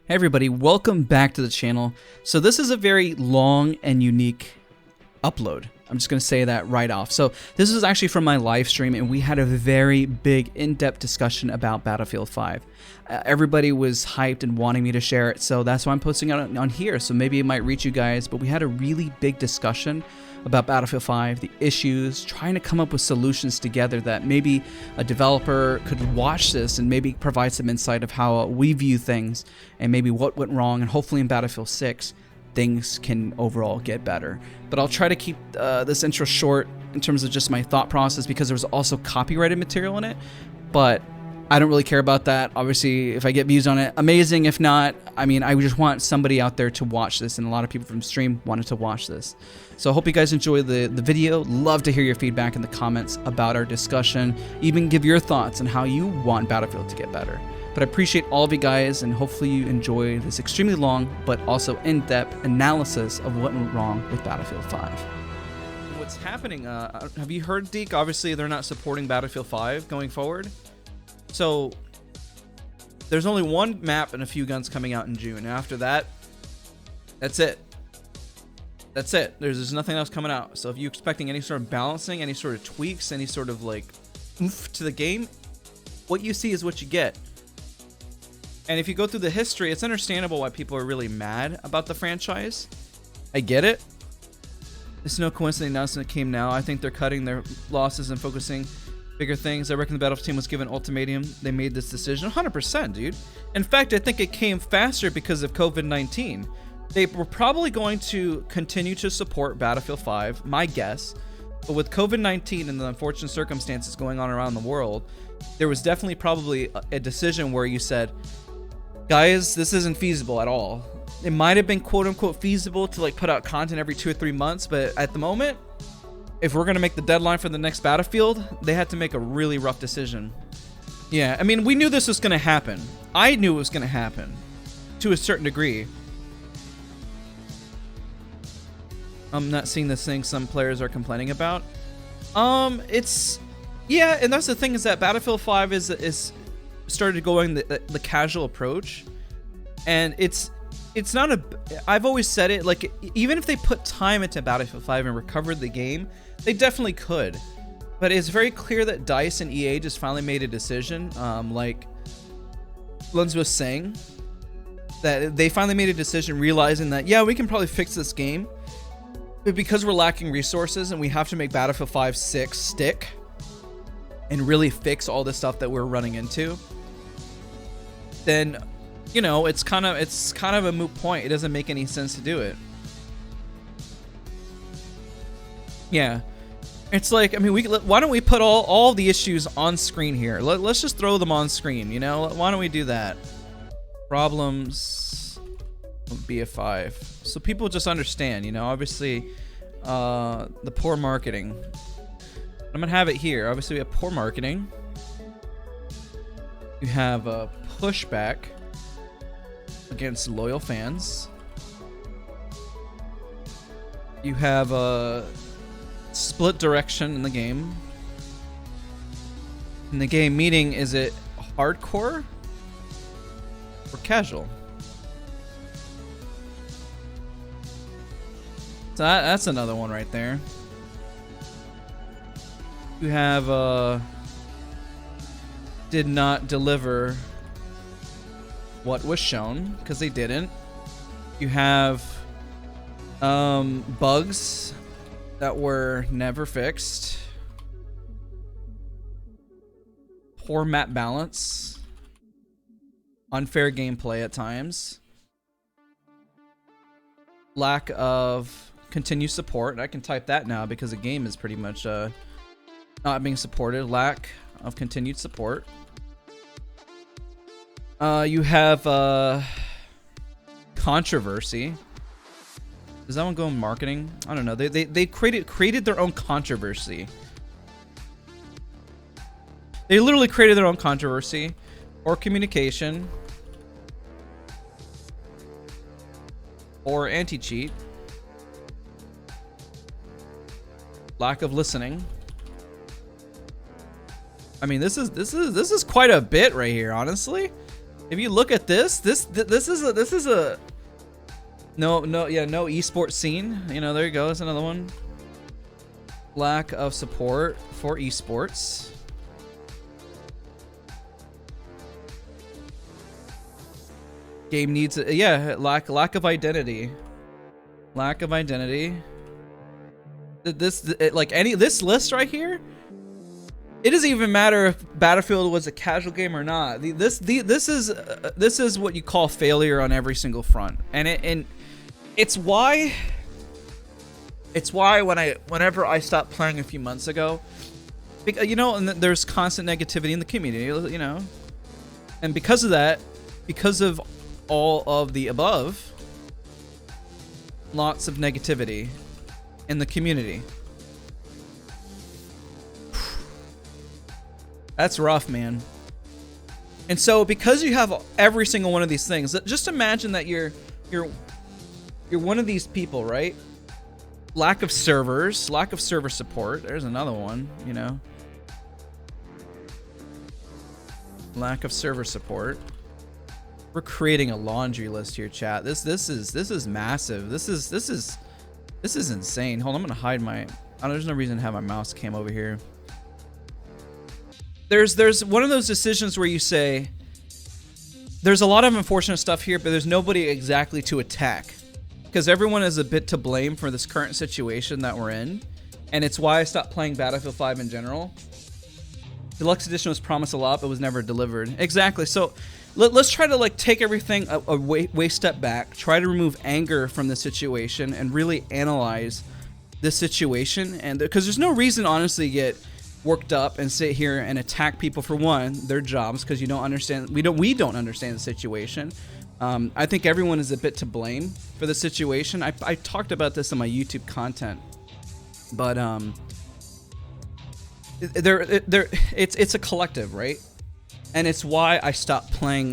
Hey everybody, welcome back to the channel. So this is a very long and unique upload. I'm just going to say that right off. So this is actually from my live stream, and we had a very big in-depth discussion about Battlefield 5. Everybody was hyped and wanting me to share it, so that's why I'm posting it on here. So maybe it might reach you guys, but we had a really big discussion about Battlefield 5, the issues, trying to come up with solutions together that maybe a developer could watch this and maybe provide some insight of how we view things and maybe what went wrong, and hopefully in Battlefield 6 things can overall get better. But I'll try to keep this intro short in terms of just my thought process, because there was also copyrighted material in it, but I don't really care about that. Obviously, if I get views on it, amazing. If not, I mean, I just want somebody out there to watch this, and a lot of people from the stream wanted to watch this. So I hope you guys enjoy the video. Love to hear your feedback in the comments about our discussion. Even give your thoughts on how you want Battlefield to get better. But I appreciate all of you guys, and hopefully you enjoy this extremely long but also in-depth analysis of what went wrong with Battlefield 5. What's happening? Have you heard, Deke? Obviously, they're not supporting Battlefield 5 going forward. So there's only one map and a few guns coming out in June. After that, that's it. That's it. There's nothing else coming out. So if you're expecting any sort of balancing, any sort of tweaks, any sort of like oomph to the game, what you see is what you get. And if you go through the history, it's understandable why people are really mad about the franchise. I get it. It's no coincidence the announcement came now. I think they're cutting their losses and focusing bigger things. I reckon the Battlefield team was given ultimatum. They made this decision. 100%, dude. In fact, I think it came faster because of COVID-19. They were probably going to continue to support Battlefield 5, my guess. But with COVID-19 and the unfortunate circumstances going on around the world, there was definitely probably a decision where you said, guys, this isn't feasible at all. It might have been quote unquote feasible to like put out content every 2 or 3 months, but at the moment, if we're going to make the deadline for the next Battlefield, they had to make a really rough decision. Yeah, I mean, we knew this was going to happen. I knew it was going to happen to a certain degree. I'm not seeing this thing some players are complaining about. Yeah, and that's the thing, is that Battlefield 5 is started going the casual approach, and it's not a, I've always said it, like, even if they put time into Battlefield 5 and recovered the game, they definitely could. But it's very clear that DICE and EA just finally made a decision, like Lens was saying, that they finally made a decision realizing that, yeah, we can probably fix this game, but because we're lacking resources and we have to make Battlefield 5 6 stick and really fix all the stuff that we're running into, then, you know, it's kind of a moot point. It doesn't make any sense to do it. Yeah, it's like, I mean, why don't we put all the issues on screen here? Let's just throw them on screen, you know? Why don't we do that? Problems with BF5, so people just understand, you know. Obviously, the poor marketing. I'm gonna have it here. Obviously, we have poor marketing. You have a pushback against loyal fans. You have a split direction in the game. In the game, meaning, is it hardcore or casual? So that's another one right there. You have did not deliver what was shown, because they didn't. You have bugs that were never fixed. Poor map balance. Unfair gameplay at times. Lack of continued support. I can type that now because the game is pretty much not being supported. Lack of continued support. You have controversy. Does that one go in marketing? I don't know. They created their own controversy. They literally created their own controversy. Or communication. Or anti-cheat. Lack of listening. I mean, this is quite a bit right here, honestly. If you look at this is a no esports scene. You know, there you go. That's another one. Lack of support for esports. Game needs lack of identity. Lack of identity. This list right here. It doesn't even matter if Battlefield was a casual game or not. This is what you call failure on every single front, and it's why whenever I stopped playing a few months ago, you know, and there's constant negativity in the community, you know, and because of that, because of all of the above, lots of negativity in the community. That's rough, man. And so because you have every single one of these things, just imagine that you're one of these people, right? Lack of servers, lack of server support. There's another one, you know. Lack of server support. We're creating a laundry list here, chat. This is massive. This is insane. Hold on, I'm gonna hide my. There's no reason to have my mouse cam over here. There's one of those decisions where you say, there's a lot of unfortunate stuff here, but there's nobody exactly to attack, because everyone is a bit to blame for this current situation that we're in, and it's why I stopped playing Battlefield 5 in general. Deluxe Edition was promised a lot, but was never delivered. Exactly. So let's try to like take everything a way step back, try to remove anger from the situation, and really analyze this situation. And because there's no reason, honestly, to get worked up and sit here and attack people for one, their jobs, because you don't understand. We don't understand the situation. I think everyone is a bit to blame for the situation. I talked about this in my YouTube content, but it's a collective, right? And it's why I stopped playing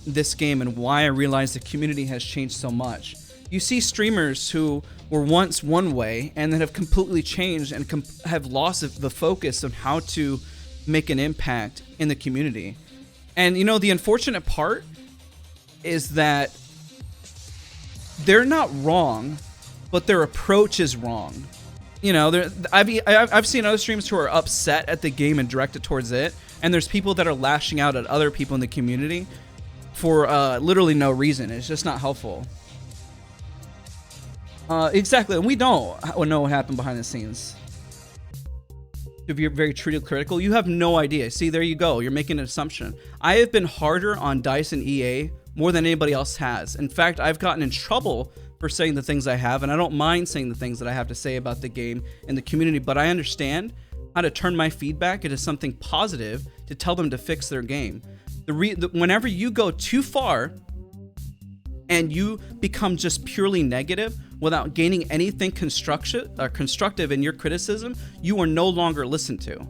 this game, and why I realized the community has changed so much. You see streamers who were once one way and then have completely changed and have lost the focus on how to make an impact in the community. And you know, the unfortunate part is that they're not wrong, but their approach is wrong. You know, I've seen other streamers who are upset at the game and directed towards it, and there's people that are lashing out at other people in the community for literally no reason. It's just not helpful. Exactly, and we don't know what happened behind the scenes. If you're very treated critical, you have no idea. See, there you go. You're making an assumption. I have been harder on DICE and EA more than anybody else has. In fact, I've gotten in trouble for saying the things I have, and I don't mind saying the things that I have to say about the game and the community, but I understand how to turn my feedback into something positive to tell them to fix their game. Whenever you go too far and you become just purely negative without gaining anything constructive in your criticism, you are no longer listened to.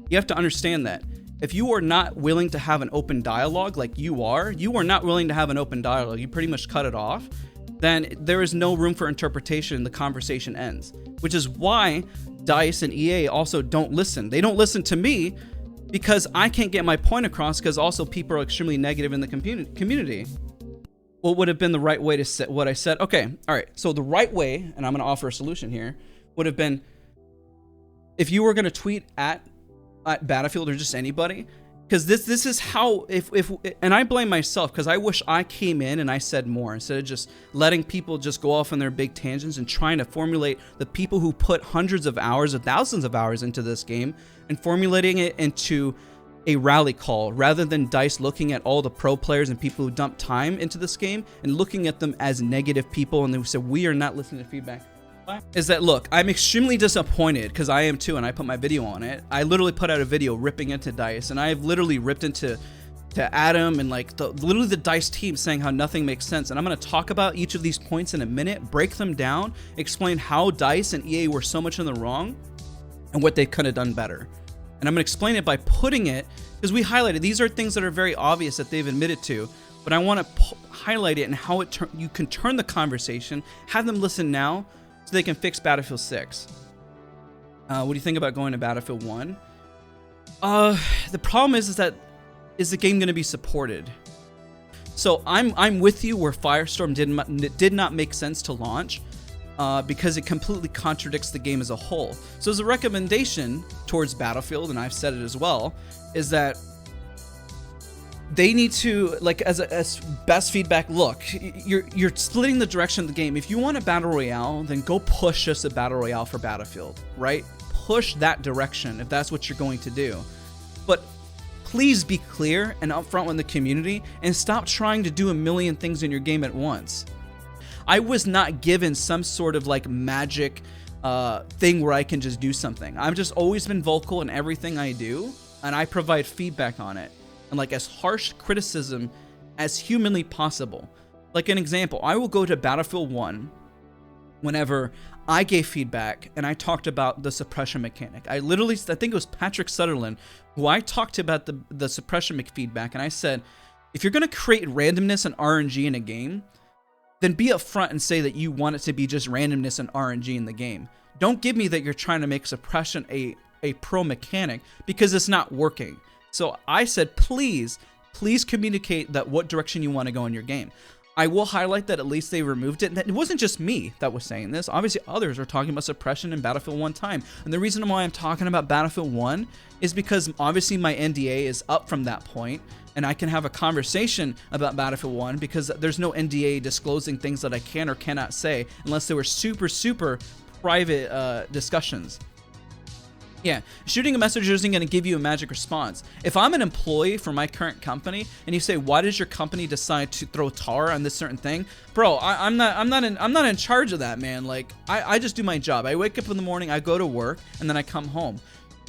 You have to understand that. If you are not willing to have an open dialogue like you are not willing to have an open dialogue, you pretty much cut it off, then there is no room for interpretation and the conversation ends. Which is why DICE and EA also don't listen. They don't listen to me because I can't get my point across, because also people are extremely negative in the community. What would have been the right way to say what I said? Okay, all right. So the right way, and I'm going to offer a solution here, would have been if you were going to tweet at Battlefield or just anybody, because this is how, and I blame myself, because I wish I came in and I said more instead of just letting people just go off on their big tangents and trying to formulate the people who put hundreds of hours or thousands of hours into this game and formulating it into a rally call, rather than DICE looking at all the pro players and people who dump time into this game and looking at them as negative people, and they said, we are not listening to feedback. Is that, look, I'm extremely disappointed, because I am too, and I put my video on it. I literally put out a video ripping into DICE, and I have literally ripped into Adam and like literally the DICE team, saying how nothing makes sense. And I'm going to talk about each of these points in a minute, break them down, explain how DICE and EA were so much in the wrong and what they could have done better. And I'm going to explain it by putting it, because we highlighted, these are things that are very obvious that they've admitted to, but I want to highlight it and how you can turn the conversation, have them listen now so they can fix Battlefield 6. What do you think about going to Battlefield 1? The problem is the game going to be supported? So I'm with you where Firestorm did not make sense to launch because it completely contradicts the game as a whole. So as a recommendation towards Battlefield, and I've said it as well, is that they need to, like, as best feedback, look, you're splitting the direction of the game. If you want a battle royale, then go push us a battle royale for Battlefield, right? Push that direction if that's what you're going to do. But please be clear and upfront with the community and stop trying to do a million things in your game at once. I was not given some sort of like magic thing where I can just do something. I've just always been vocal in everything I do, and I provide feedback on it. And like as harsh criticism as humanly possible. Like an example, I will go to Battlefield 1 whenever I gave feedback and I talked about the suppression mechanic. I think it was Patrick Sutherland who I talked about the suppression feedback, and I said, if you're going to create randomness and RNG in a game, then be upfront and say that you want it to be just randomness and RNG in the game. Don't give me that you're trying to make suppression a pro mechanic, because it's not working. So I said, please communicate that what direction you want to go in your game. I will highlight that at least they removed it. And it wasn't just me that was saying this. Obviously, others are talking about suppression in Battlefield 1 time. And the reason why I'm talking about Battlefield 1 is because obviously my NDA is up from that point, and I can have a conversation about Battlefield 1 because there's no NDA disclosing things that I can or cannot say unless they were super private discussions. Yeah, shooting a message isn't going to give you a magic response. If I'm an employee for my current company and you say, why does your company decide to throw tar on this certain thing? Bro, I'm not in charge of that, man. Like, I just do my job. I wake up in the morning, I go to work, and then I come home.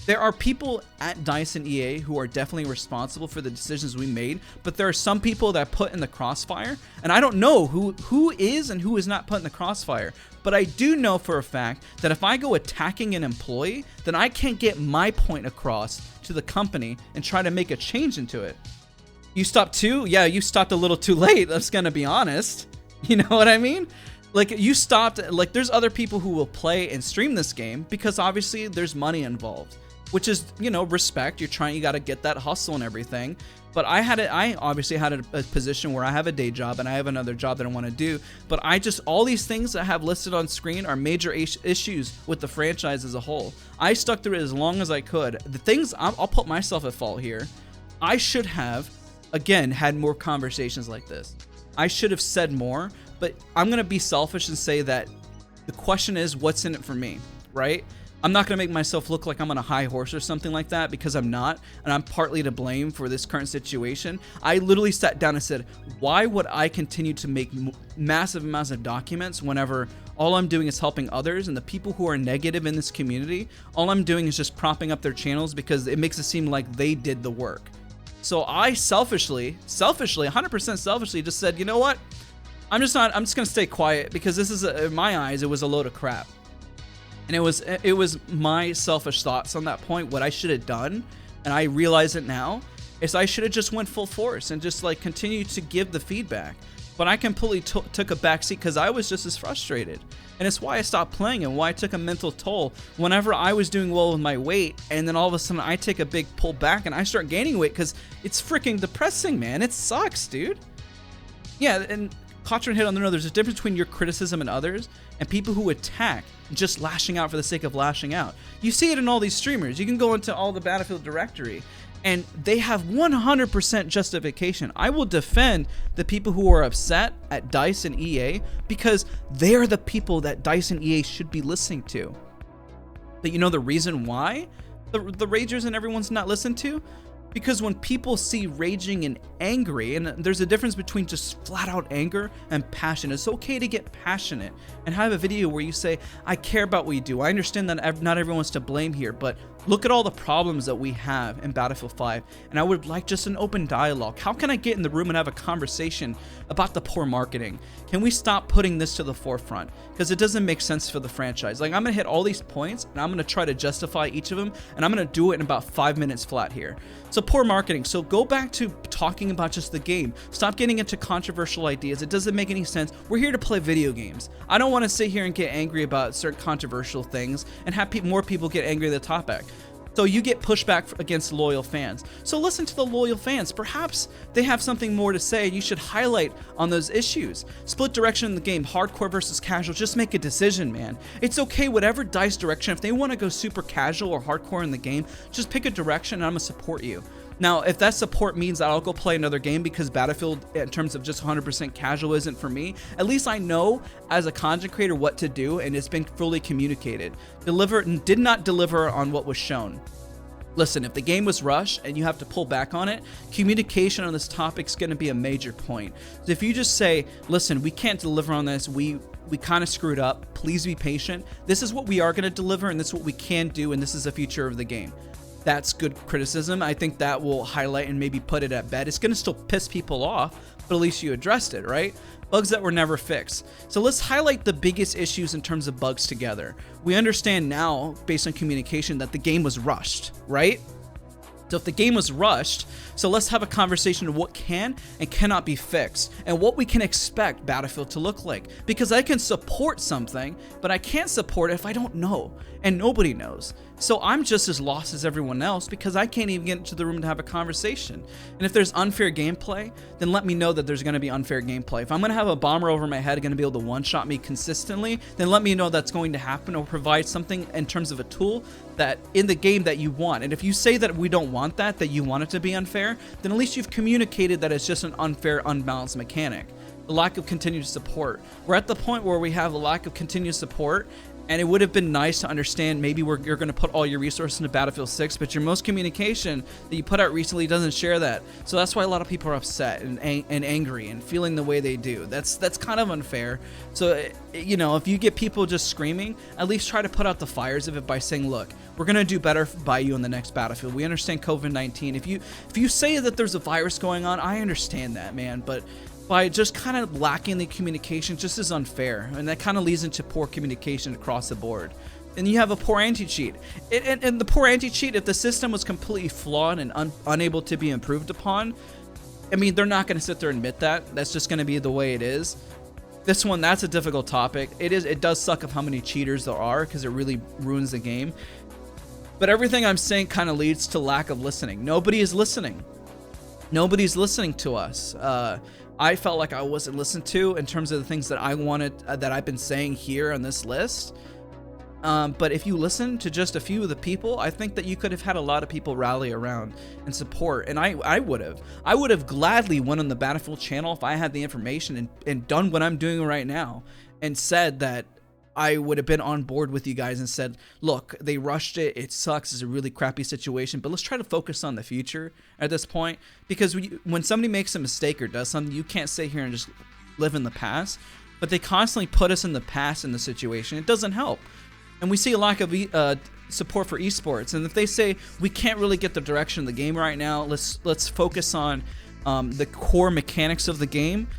There are people at DICE and EA who are definitely responsible for the decisions we made, but there are some people that put in the crossfire, and I don't know who is and who is not put in the crossfire. But I do know for a fact that if I go attacking an employee, then I can't get my point across to the company and try to make a change into it. You stopped too? Yeah, you stopped a little too late, that's gonna be honest. You know what I mean? Like, you stopped, like, there's other people who will play and stream this game because obviously there's money involved, which is, you know, respect. You gotta get that hustle and everything. But I obviously had a position where I have a day job and I have another job that I want to do. But all these things that I have listed on screen are major issues with the franchise as a whole. I stuck through it as long as I could. The things, I'll put myself at fault here. I should have, again, had more conversations like this. I should have said more, but I'm going to be selfish and say that the question is, what's in it for me, right? I'm not going to make myself look like I'm on a high horse or something like that, because I'm not, and I'm partly to blame for this current situation. I literally sat down and said, why would I continue to make massive amounts of documents whenever all I'm doing is helping others, and the people who are negative in this community, all I'm doing is just propping up their channels because it makes it seem like they did the work. So I selfishly, 100% selfishly just said, you know what? I'm just going to stay quiet, because this is, in my eyes, it was a load of crap. And it was my selfish thoughts on that point. What I should have done, and I realize it now, is I should have just went full force and just like continued to give the feedback. But I completely took a backseat because I was just as frustrated. And it's why I stopped playing and why I took a mental toll whenever I was doing well with my weight, and then all of a sudden I take a big pull back and I start gaining weight because it's freaking depressing, man. It sucks, dude. Yeah, and Cotron hit on the note. There's a difference between your criticism and others and people who attack just lashing out for the sake of lashing out. You see it in all these streamers. You can go into all the Battlefield directory and they have 100% justification. I will defend the people who are upset at DICE and EA because they're the people that DICE and EA should be listening to. But you know the reason why the ragers and everyone's not listened to? Because when people see raging and angry, and there's a difference between just flat out anger and passion. It's okay to get passionate and have a video where you say, I care about what you do. I understand that not everyone's to blame here, but look at all the problems that we have in Battlefield 5, and I would like just an open dialogue. How can I get in the room and have a conversation about the poor marketing? Can we stop putting this to the forefront? Because it doesn't make sense for the franchise. Like, I'm going to hit all these points, and I'm going to try to justify each of them, and I'm going to do it in about 5 minutes flat here. So poor marketing. So go back to talking about just the game. Stop getting into controversial ideas. It doesn't make any sense. We're here to play video games. I don't want to sit here and get angry about certain controversial things and have more people get angry at the topic. So you get pushback against loyal fans. So listen to the loyal fans. Perhaps they have something more to say. You should highlight on those issues. Split direction in the game, hardcore versus casual. Just make a decision, man. It's okay, whatever DICE direction. If they want to go super casual or hardcore in the game, just pick a direction and I'm going to support you. Now, if that support means that I'll go play another game because Battlefield, in terms of just 100% casual, isn't for me, at least I know as a content creator what to do, and it's been fully communicated. Did not deliver on what was shown. Listen, if the game was rushed and you have to pull back on it, communication on this topic is going to be a major point. So if you just say, listen, we can't deliver on this, we kind of screwed up, please be patient. This is what we are going to deliver, and this is what we can do, and this is the future of the game. That's good criticism. I think that will highlight and maybe put it at bed. It's going to still piss people off, but at least you addressed it, right? Bugs that were never fixed. So let's highlight the biggest issues in terms of bugs together. We understand now, based on communication, that the game was rushed, right? So if the game was rushed, so let's have a conversation of what can and cannot be fixed and what we can expect Battlefield to look like. Because I can support something, but I can't support it if I don't know, and nobody knows. So I'm just as lost as everyone else because I can't even get into the room to have a conversation. And if there's unfair gameplay, then let me know that there's going to be unfair gameplay. If I'm going to have a bomber over my head going to be able to one-shot me consistently, then let me know that's going to happen, or provide something in terms of a tool that in the game that you want. And if you say that we don't want that you want it to be unfair, then at least you've communicated that it's just an unfair, unbalanced mechanic. The lack of continued support. We're at the point where we have a lack of continued support, and it would have been nice to understand maybe you're going to put all your resources into Battlefield 6, but your most communication that you put out recently doesn't share that. So that's why a lot of people are upset and angry and feeling the way they do. That's kind of unfair. So, you know, if you get people just screaming, at least try to put out the fires of it by saying, look, we're going to do better by you in the next Battlefield. We understand COVID-19. If you say that there's a virus going on, I understand that, man, but by just kind of lacking the communication just is unfair, and that kind of leads into poor communication across the board. And you have a poor anti-cheat. And the poor anti-cheat, if the system was completely flawed and unable to be improved upon, I mean, they're not going to sit there and admit that. That's just going to be the way it is. This one, that's a difficult topic. It does suck of how many cheaters there are, because it really ruins the game. But everything I'm saying kind of leads to lack of listening. Nobody is listening. Nobody's listening to us. I felt like I wasn't listened to in terms of the things that I wanted, that I've been saying here on this list. But if you listen to just a few of the people, I think that you could have had a lot of people rally around and support. And I would have gladly went on the Battlefield channel if I had the information and done what I'm doing right now and said that I would have been on board with you guys and said, look, they rushed it. It sucks. It's a really crappy situation, but let's try to focus on the future at this point. Because when somebody makes a mistake or does something, you can't sit here and just live in the past, but they constantly put us in the past in the situation. It doesn't help. And we see a lack of support for esports. And if they say we can't really get the direction of the game right now, let's focus on the core mechanics of the game,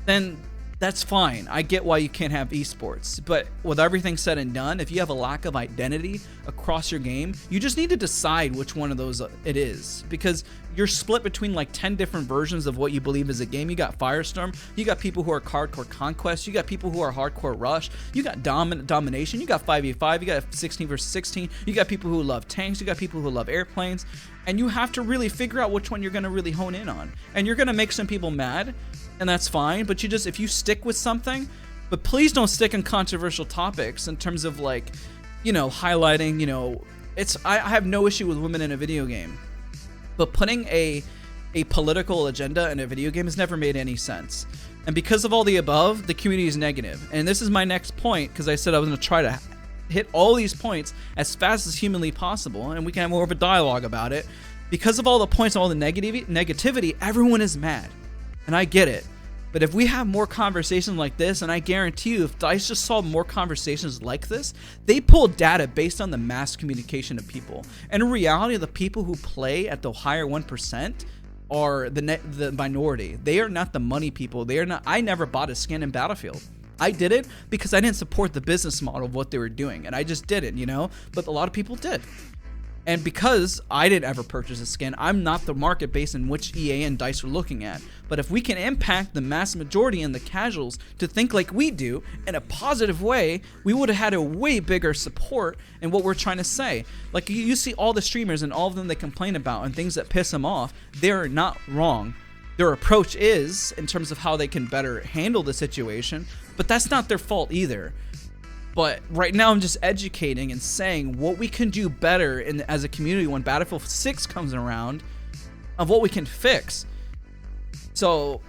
then that's fine. I get why you can't have esports, but with everything said and done, if you have a lack of identity across your game, you just need to decide which one of those it is, because you're split between like 10 different versions of what you believe is a game. You got Firestorm, you got people who are hardcore conquest, you got people who are hardcore rush, you got domination, you got 5v5, you got 16 versus 16, you got people who love tanks, you got people who love airplanes, and you have to really figure out which one you're going to really hone in on. And you're going to make some people mad, and that's fine, but if you stick with something, but please don't stick in controversial topics in terms of, like, you know, highlighting, you know, I have no issue with women in a video game, but putting a political agenda in a video game has never made any sense. And because of all the above, the community is negative. And this is my next point, because I said I was going to try to hit all these points as fast as humanly possible, and we can have more of a dialogue about it. Because of all the points, all the negativity, everyone is mad. And I get it. But if we have more conversations like this, and I guarantee you, if DICE just saw more conversations like this, they pull data based on the mass communication of people. And in reality, the people who play at the higher 1% are the minority. They are not the money people. They are not. I never bought a skin in Battlefield. I did it because I didn't support the business model of what they were doing, and I just didn't, you know? But a lot of people did. And because I didn't ever purchase a skin, I'm not the market base in which EA and DICE are looking at. But if we can impact the mass majority and the casuals to think like we do in a positive way, we would have had a way bigger support in what we're trying to say. Like you see all the streamers and all of them they complain about and things that piss them off, they're not wrong. Their approach is in terms of how they can better handle the situation, but that's not their fault either. But right now I'm just educating and saying what we can do better as a community when Battlefield 6 comes around, of what we can fix. So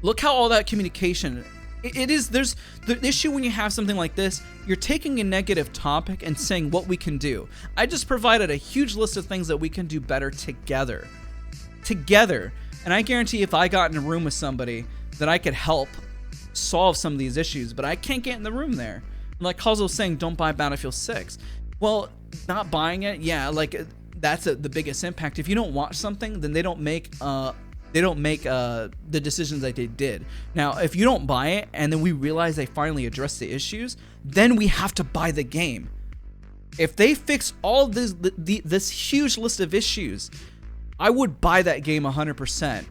look how all that communication, there's the issue when you have something like this, you're taking a negative topic and saying what we can do. I just provided a huge list of things that we can do better together. And I guarantee if I got in a room with somebody that I could help solve some of these issues, but I can't get in the room there. Like Cosmo was saying, don't buy Battlefield 6. Well, not buying it, yeah, like that's the biggest impact. If you don't watch something, then they don't make the decisions that they did. Now, if you don't buy it and then we realize they finally addressed the issues, then we have to buy the game. If they fix all this huge list of issues, I would buy that game 100%.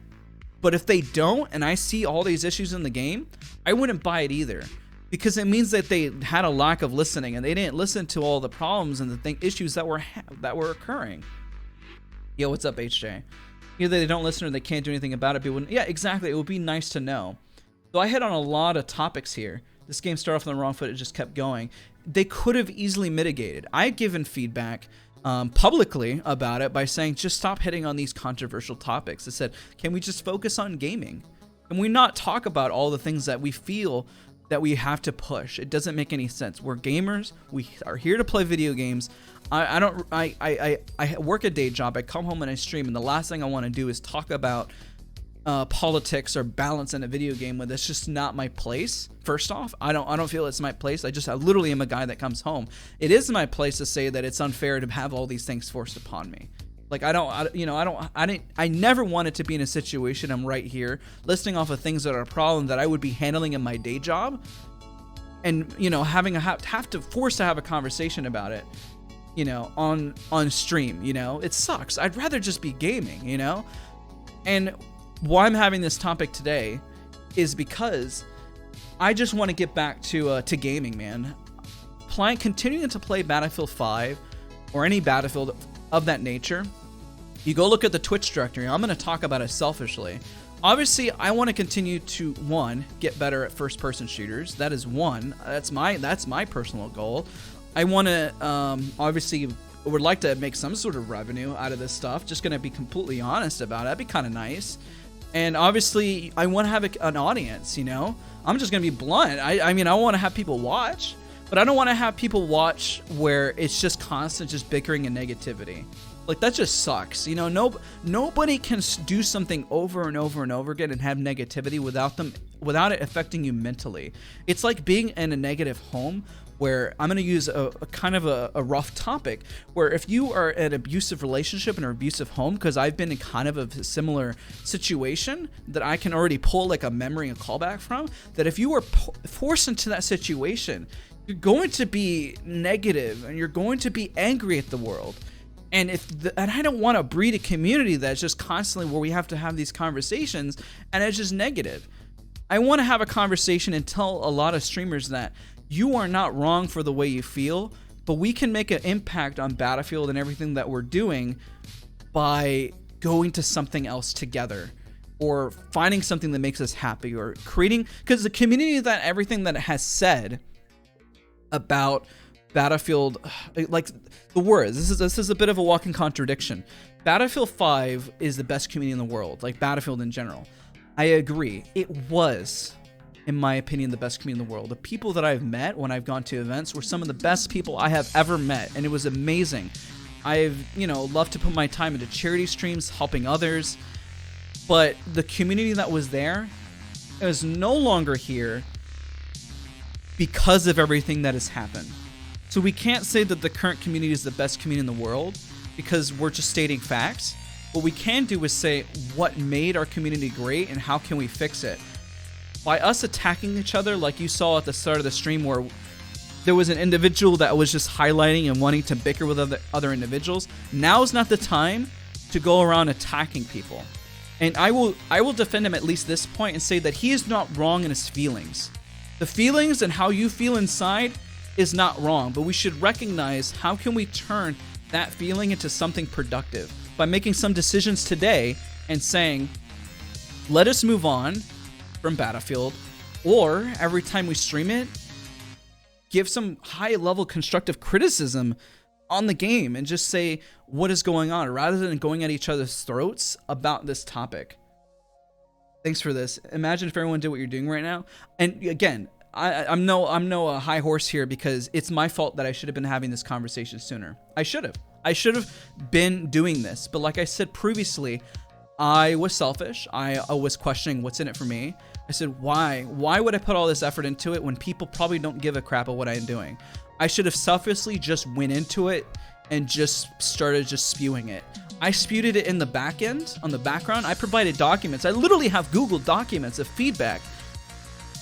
But if they don't, and I see all these issues in the game, I wouldn't buy it either. Because it means that they had a lack of listening and they didn't listen to all the problems and the issues that were occurring. Yo, what's up, HJ? Either they don't listen or they can't do anything about it. Yeah, exactly. It would be nice to know. So I hit on a lot of topics here. This game started off on the wrong foot. It just kept going. They could have easily mitigated. I had given feedback publicly about it by saying, just stop hitting on these controversial topics. I said, can we just focus on gaming? Can we not talk about all the things that we feel that we have to push? It doesn't make any sense. We're gamers. We are here to play video games. I work a day job. I come home and I stream, and the last thing I want to do is talk about politics or balance in a video game when that's just not my place. First off, I don't feel it's my place. I literally am a guy that comes home. It is my place to say that it's unfair to have all these things forced upon me. Like I never wanted to be in a situation. I'm right here listing off of things that are a problem that I would be handling in my day job, and have to force to have a conversation about it, on stream. It sucks. I'd rather just be gaming, And why I'm having this topic today is because I just want to get back to gaming, man. Continuing to play Battlefield 5 or any Battlefield of that nature. You go look at the Twitch directory. I'm going to talk about it selfishly. Obviously, I want to continue to, one, get better at first-person shooters. That is one. That's my personal goal. I want to, obviously, would like to make some sort of revenue out of this stuff. Just going to be completely honest about it. That'd be kind of nice. And obviously, I want to have an audience, I'm just going to be blunt. I mean, I want to have people watch, but I don't want to have people watch where it's just constant, just bickering and negativity. Like, that just sucks. Nobody can do something over and over and over again and have negativity without it affecting you mentally. It's like being in a negative home where I'm going to use a kind of a rough topic, where if you are in an abusive relationship and an abusive home, because I've been in kind of a similar situation that I can already pull like a memory and callback from, that if you are forced into that situation, you're going to be negative and you're going to be angry at the world. And I don't want to breed a community that's just constantly where we have to have these conversations and it's just negative. I want to have a conversation and tell a lot of streamers that you are not wrong for the way you feel, but we can make an impact on Battlefield and everything that we're doing by going to something else together, or finding something that makes us happy, or creating, because the community, that everything that it has said about Battlefield, like the words, this is a bit of a walking contradiction. Battlefield 5 is the best community in the world, like Battlefield in general. I agree. It was, in my opinion, the best community in the world. The people that I've met when I've gone to events were some of the best people I have ever met, and it was amazing. I've, loved to put my time into charity streams, helping others, but the community that was there is no longer here because of everything that has happened. So we can't say that the current community is the best community in the world because we're just stating facts. What we can do is say what made our community great and how can we fix it. By us attacking each other, like you saw at the start of the stream where there was an individual that was just highlighting and wanting to bicker with other individuals. Now is not the time to go around attacking people. And I will defend him at least this point and say that he is not wrong in his feelings. The feelings and how you feel inside is not wrong, but we should recognize how can we turn that feeling into something productive by making some decisions today and saying, let us move on from Battlefield, or every time we stream it, give some high-level constructive criticism on the game and just say what is going on rather than going at each other's throats about this topic. Thanks for this. Imagine if everyone did what you're doing right now. And again, I'm no high horse here because it's my fault that I should have been having this conversation sooner. I should have been doing this. But like I said previously, I was selfish. I was questioning what's in it for me. I said, why would I put all this effort into it when people probably don't give a crap of what I'm doing? I should have selfishly just went into it and just started just spewing it. I spewed it in the back end, on the background. I provided documents. I literally have Google documents of feedback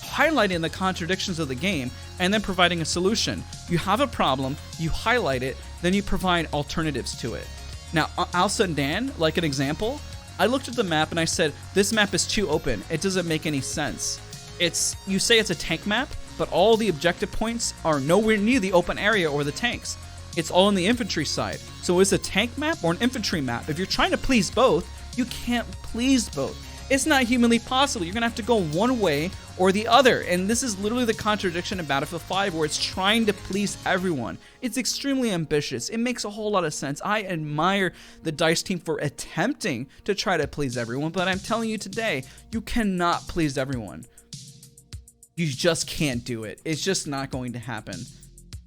highlighting the contradictions of the game and then providing a solution. You have a problem, you highlight it, then you provide alternatives to it. Now, Al Sundan, like an example, I looked at the map and I said, this map is too open. It doesn't make any sense. You say it's a tank map, but all the objective points are nowhere near the open area or the tanks. It's all on the infantry side. So is it a tank map or an infantry map? If you're trying to please both, you can't please both. It's not humanly possible. You're gonna have to go one way or the other. And this is literally the contradiction in Battlefield 5 where it's trying to please everyone. It's extremely ambitious. It makes a whole lot of sense. I admire the DICE team for attempting to try to please everyone, but I'm telling you today, you cannot please everyone. You just can't do it. It's just not going to happen.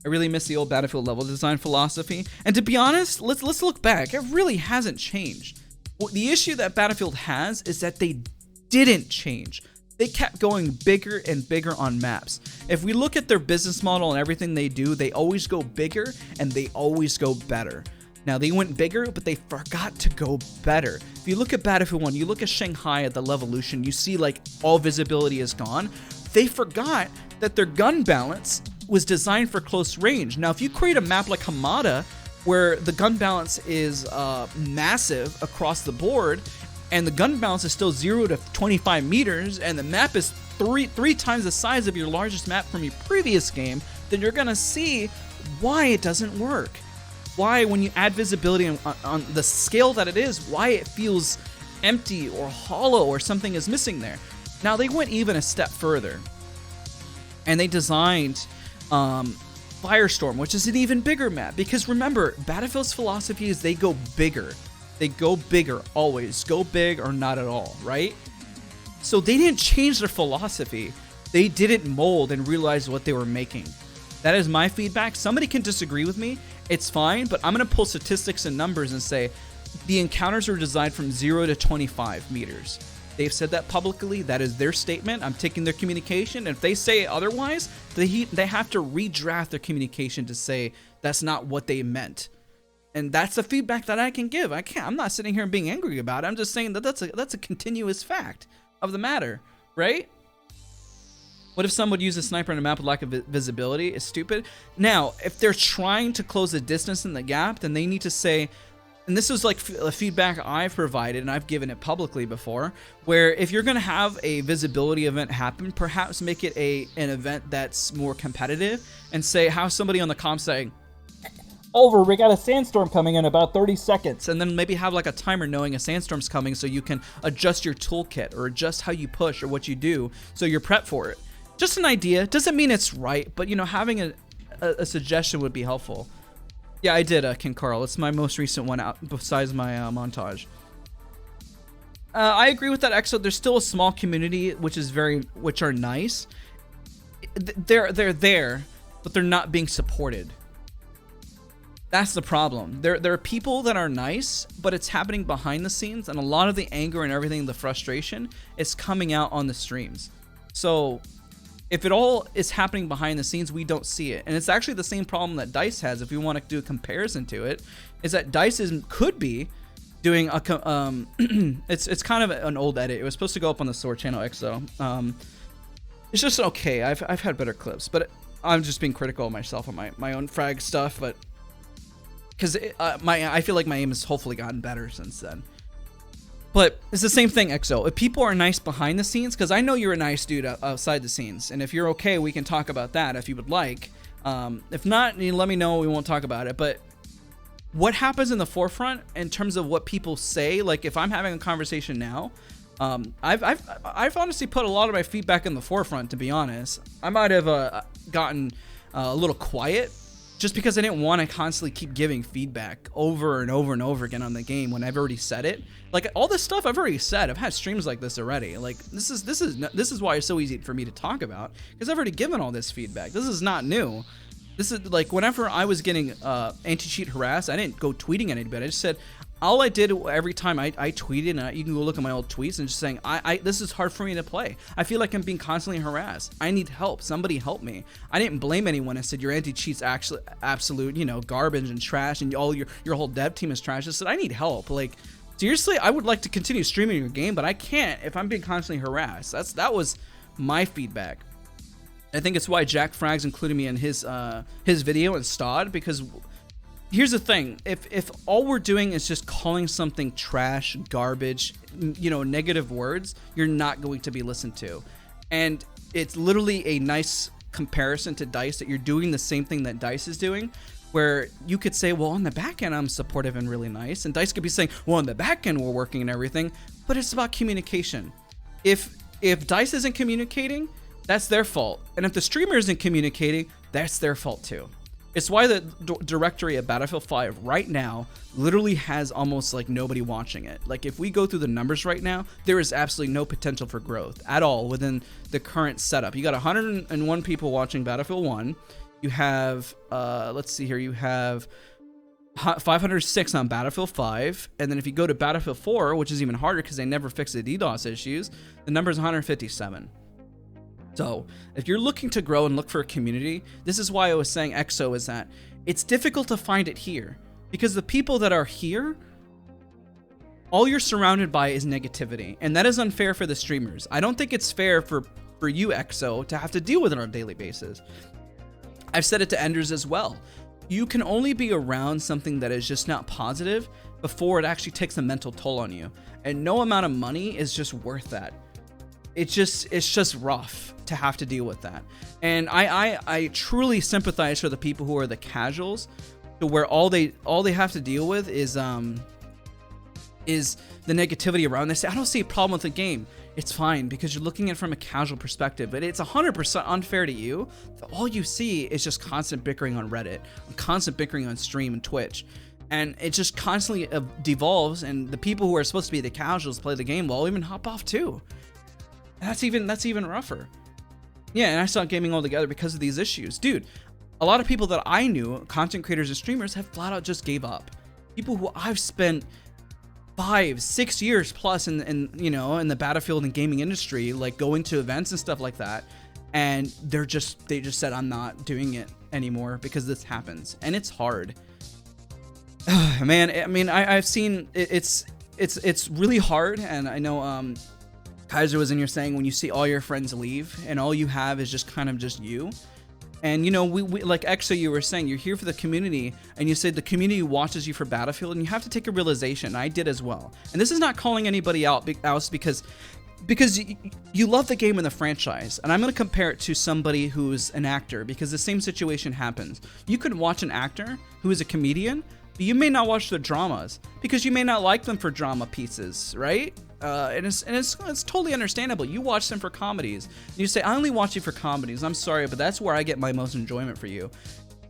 I really miss the old Battlefield level design philosophy. And to be honest, let's look back. It really hasn't changed. Well, the issue that Battlefield has is that they didn't change. They kept going bigger and bigger on maps. If we look at their business model and everything they do, they always go bigger and they always go better. Now, they went bigger, but they forgot to go better. If you look at Battlefield 1, you look at Shanghai at the Levolution, you see like all visibility is gone. They forgot that their gun balance was designed for close range. Now, if you create a map like Hamada, where the gun balance is massive across the board, and the gun balance is still 0 to 25 meters, and the map is three times the size of your largest map from your previous game, then you're gonna see why it doesn't work. Why, when you add visibility on the scale that it is, why it feels empty or hollow or something is missing there. Now, they went even a step further, and they designed Firestorm, which is an even bigger map. Because remember, Battlefield's philosophy is they go bigger. They go bigger, always. Go big or not at all, right? So they didn't change their philosophy. They didn't mold and realize what they were making. That is my feedback. Somebody can disagree with me. It's fine, but I'm going to pull statistics and numbers and say the encounters are designed from 0 to 25 meters. They've said that publicly. That is their statement. I'm taking their communication. And if they say otherwise, they have to redraft their communication to say that's not what they meant. And that's the feedback that I can give. I'm not sitting here and being angry about it. I'm just saying that that's a continuous fact of the matter, right? What if someone would use a sniper on a map with lack of visibility? It's stupid. Now, if they're trying to close the distance in the gap, then they need to say, and this is like a feedback I've provided, and I've given it publicly before, where if you're going to have a visibility event happen, perhaps make it an event that's more competitive, and say, have somebody on the comm saying, over, we got a sandstorm coming in about 30 seconds, and then maybe have like a timer knowing a sandstorm's coming so you can adjust your toolkit or adjust how you push or what you do so you're prepped for it. Just an idea. Doesn't mean it's right, but, you know, having a suggestion would be helpful. Yeah, I did, King Carl. It's my most recent one out besides my montage. I agree with that, Exo. There's still a small community which are nice. They're there, but they're not being supported. That's the problem. There are people that are nice, but it's happening behind the scenes, and a lot of the anger and everything, the frustration, is coming out on the streams. So if it all is happening behind the scenes, we don't see it. And it's actually the same problem that DICE has, if we want to do a comparison to it, is that DICE could be doing a it's kind of an old edit. It was supposed to go up on the SoaR channel, XO. It's just okay. I've had better clips, but I'm just being critical of myself on my own frag stuff, but because I feel like my aim has hopefully gotten better since then. But it's the same thing, EXO. If people are nice behind the scenes, because I know you're a nice dude outside the scenes, and if you're okay, we can talk about that if you would like. If not, you let me know. We won't talk about it. But what happens in the forefront in terms of what people say, like if I'm having a conversation now, I've honestly put a lot of my feedback in the forefront, to be honest. I might have gotten a little quiet just because I didn't want to constantly keep giving feedback over and over and over again on the game when I've already said it. Like all this stuff I've already said. I've had streams like this already. Like this is why it's so easy for me to talk about, because I've already given all this feedback. This is not new. This is like whenever I was getting anti-cheat harassed, I didn't go tweeting at anybody. I just said, all I did every time I tweeted, and you can go look at my old tweets, and just saying, this is hard for me to play. I feel like I'm being constantly harassed. I need help. Somebody help me. I didn't blame anyone. I said, your anti-cheat's actually absolute, garbage and trash, and all your whole dev team is trash. I said, I need help. Like, seriously, I would like to continue streaming your game, but I can't if I'm being constantly harassed. That was my feedback. I think it's why Jack Frags included me in his video and SoaR, because here's the thing, if all we're doing is just calling something trash, garbage, negative words, you're not going to be listened to. And it's literally a nice comparison to Dice, that you're doing the same thing that Dice is doing, where you could say, well, on the back end, I'm supportive and really nice. And Dice could be saying, well, on the back end, we're working and everything. But it's about communication. If Dice isn't communicating, that's their fault. And if the streamer isn't communicating, that's their fault too. It's why the directory of Battlefield 5 right now literally has almost like nobody watching it. Like if we go through the numbers right now, there is absolutely no potential for growth at all within the current setup. You got 101 people watching Battlefield 1. You have, let's see here, you have 506 on Battlefield 5. And then if you go to Battlefield 4, which is even harder because they never fixed the DDoS issues, the number is 157. So if you're looking to grow and look for a community, this is why I was saying EXO, is that it's difficult to find it here, because the people that are here, all you're surrounded by is negativity, and that is unfair for the streamers. I don't think it's fair for you, EXO, to have to deal with it on a daily basis. I've said it to Enders as well. You can only be around something that is just not positive before it actually takes a mental toll on you, and no amount of money is just worth that. It's just rough to have to deal with that. And I truly sympathize for the people who are the casuals, to where all they have to deal with is the negativity around. They say, I don't see a problem with the game. It's fine, because you're looking at it from a casual perspective, but it's 100% unfair to you. All you see is just constant bickering on Reddit, constant bickering on stream and Twitch. And it just constantly devolves, and the people who are supposed to be the casuals play the game will even hop off too. That's even rougher. Yeah, and I stopped gaming altogether because of these issues. Dude, a lot of people that I knew, content creators and streamers, have flat out just gave up. People who I've spent 5-6 years plus in the Battlefield and gaming industry, like going to events and stuff like that, and they just said, I'm not doing it anymore because this happens, and it's hard. Man, I mean, I've seen it's really hard, and I know Kaiser was in here saying, when you see all your friends leave and all you have is just kind of just you. And we like EXO, you were saying, you're here for the community, and you said the community watches you for Battlefield, and you have to take a realization. I did as well. And this is not calling anybody out because you love the game and the franchise. And I'm going to compare it to somebody who's an actor, because the same situation happens. You could watch an actor who is a comedian, but you may not watch the dramas because you may not like them for drama pieces, right? And it's totally understandable. You watch them for comedies. And you say, I only watch you for comedies. I'm sorry, but that's where I get my most enjoyment for you.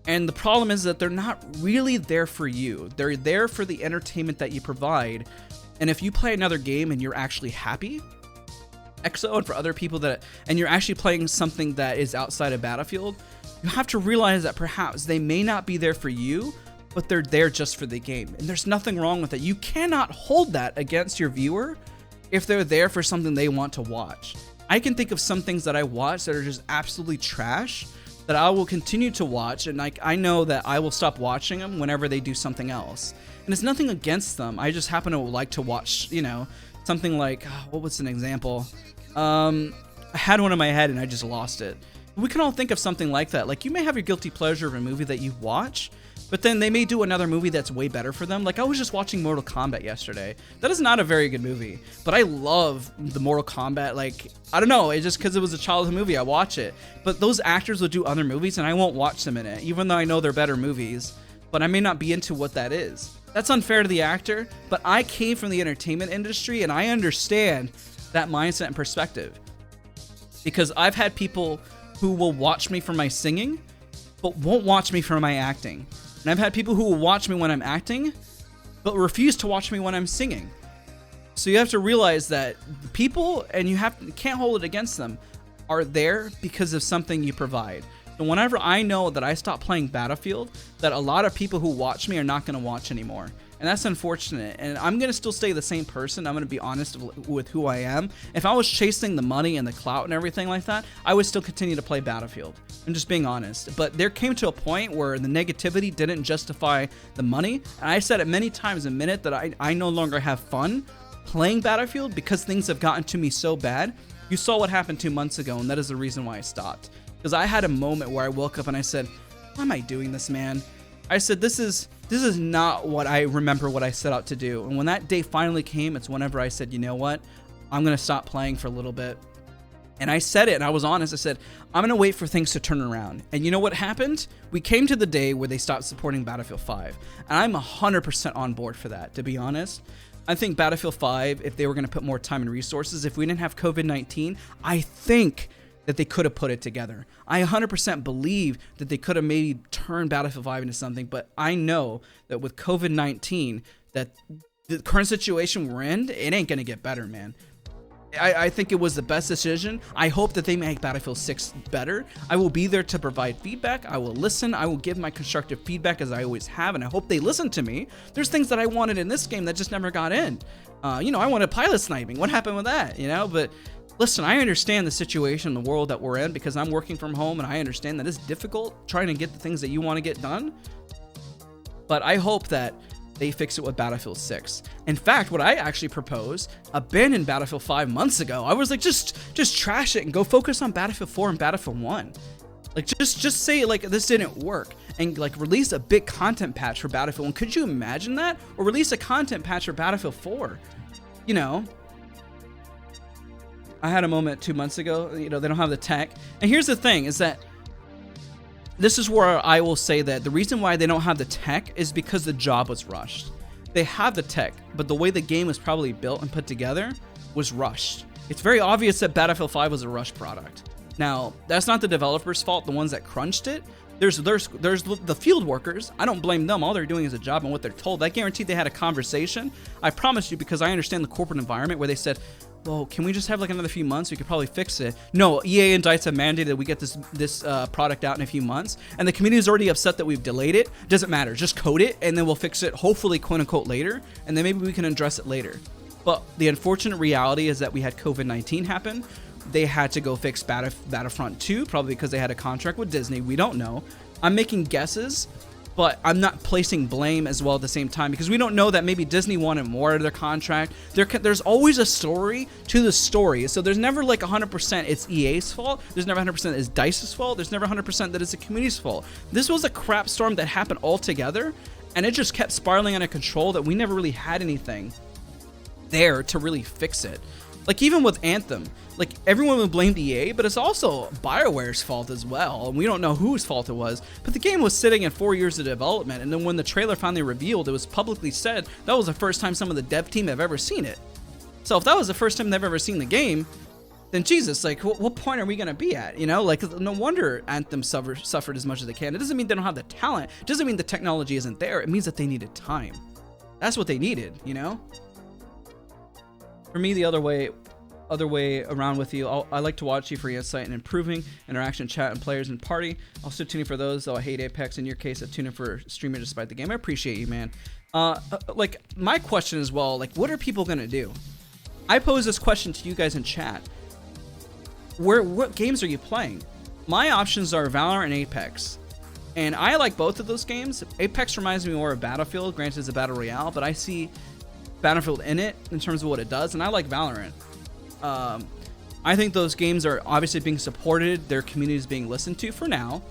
And the problem is that they're not really there for you. They're there for the entertainment that you provide. And if you play another game and you're actually happy, EXO, and for other people and you're actually playing something that is outside of Battlefield, you have to realize that perhaps they may not be there for you, but they're there just for the game. And there's nothing wrong with it. You cannot hold that against your viewer if they're there for something they want to watch. I can think of some things that I watch that are just absolutely trash that I will continue to watch, and I know that I will stop watching them whenever they do something else. And it's nothing against them. I just happen to like to watch, something like, what was an example? I had one in my head and I just lost it. We can all think of something like that. Like, you may have your guilty pleasure of a movie that you watch, but then they may do another movie that's way better for them. Like, I was just watching Mortal Kombat yesterday. That is not a very good movie, but I love the Mortal Kombat. Like, I don't know, it's just because it was a childhood movie, I watch it. But those actors will do other movies and I won't watch them in it, even though I know they're better movies, but I may not be into what that is. That's unfair to the actor, but I came from the entertainment industry and I understand that mindset and perspective. Because I've had people who will watch me for my singing, but won't watch me for my acting. And I've had people who will watch me when I'm acting, but refuse to watch me when I'm singing. So you have to realize that people, and you can't hold it against them, are there because of something you provide. And whenever I know that I stop playing Battlefield, that a lot of people who watch me are not going to watch anymore. And that's unfortunate. And I'm going to still stay the same person. I'm going to be honest with who I am. If I was chasing the money and the clout and everything like that, I would still continue to play Battlefield. I'm just being honest. But there came to a point where the negativity didn't justify the money. And I said it many times a minute that I no longer have fun playing Battlefield because things have gotten to me so bad. You saw what happened 2 months ago, and that is the reason why I stopped. Because I had a moment where I woke up and I said, why am I doing this, man? I said, this is not what I remember what I set out to do. And when that day finally came, it's whenever I said, you know what? I'm going to stop playing for a little bit. And I said it, and I was honest. I said, I'm going to wait for things to turn around. And you know what happened? We came to the day where they stopped supporting Battlefield 5. And I'm 100% on board for that, to be honest. I think Battlefield 5, if they were going to put more time and resources, if we didn't have COVID-19, I think that they could have put it together. I 100% believe that they could have maybe turned Battlefield 5 into something, but I know that with COVID-19, that the current situation we're in, it ain't going to get better, man. I think it was the best decision. I hope that they make Battlefield 6 better. I will be there to provide feedback. I will listen. I will give my constructive feedback as I always have, and I hope they listen to me. There's things that I wanted in this game that just never got in. You know, I wanted pilot sniping. What happened with that? You know, but listen, I understand the situation, the world that we're in, because I'm working from home, and I understand that it's difficult trying to get the things that you want to get done. But I hope that they fix it with Battlefield 6. In fact, what I actually proposed, abandon Battlefield 5 months ago. I was like, just trash it and go focus on Battlefield 4 and Battlefield 1. Like, just say, like, this didn't work, and, like, release a big content patch for Battlefield 1. Could you imagine that? Or release a content patch for Battlefield 4. You know, I had a moment 2 months ago, you know, they don't have the tech. And here's the thing, is that this is where I will say that the reason why they don't have the tech is because the job was rushed. They have the tech, but the way the game was probably built and put together was rushed. It's very obvious that Battlefield 5 was a rushed product. Now, that's not the developers' fault, the ones that crunched it. There's the field workers. I don't blame them. All they're doing is a job and what they're told. I guarantee they had a conversation. I promise you, because I understand the corporate environment where they said, well, can we just have like another few months? We could probably fix it. No, EA and Dazs have mandated that we get this product out in a few months, and the community is already upset that we've delayed it. Doesn't matter. Just code it, and then we'll fix it, hopefully, quote unquote, later, and then maybe we can address it later. But the unfortunate reality is that we had COVID-19 happen. They had to go fix Battlefront 2, probably because they had a contract with Disney. We don't know. I'm making guesses, but I'm not placing blame as well at the same time, because we don't know that maybe Disney wanted more of their contract. There's always a story to the story. So there's never like 100% it's EA's fault. There's never 100% it's DICE's fault. There's never 100% that it's the community's fault. This was a crap storm that happened all together, and it just kept spiraling out of control that we never really had anything there to really fix it. Like, even with Anthem, like, everyone would blame EA, but it's also BioWare's fault as well, and we don't know whose fault it was. But the game was sitting in 4 years of development, and then when the trailer finally revealed, it was publicly said that was the first time some of the dev team have ever seen it. So if that was the first time they've ever seen the game, then Jesus, like, what point are we going to be at? You know, like, no wonder Anthem suffered as much as they can. It doesn't mean they don't have the talent. It doesn't mean the technology isn't there. It means that they needed time. That's what they needed, you know? For me, the other way around with you, I like to watch you for your insight and improving interaction, chat, and players and party. Also tuning for those, though I hate Apex. In your case, I tune in for streaming despite the game. I appreciate you, man. Like, my question as well, like, what are people gonna do? I pose this question to you guys in chat. What games are you playing? My options are Valorant and Apex, and I like both of those games. Apex reminds me more of Battlefield. Granted, it's a battle royale, but I see Battlefield in it in terms of what it does, and I like Valorant. I think those games are obviously being supported. Their community is being listened to for now.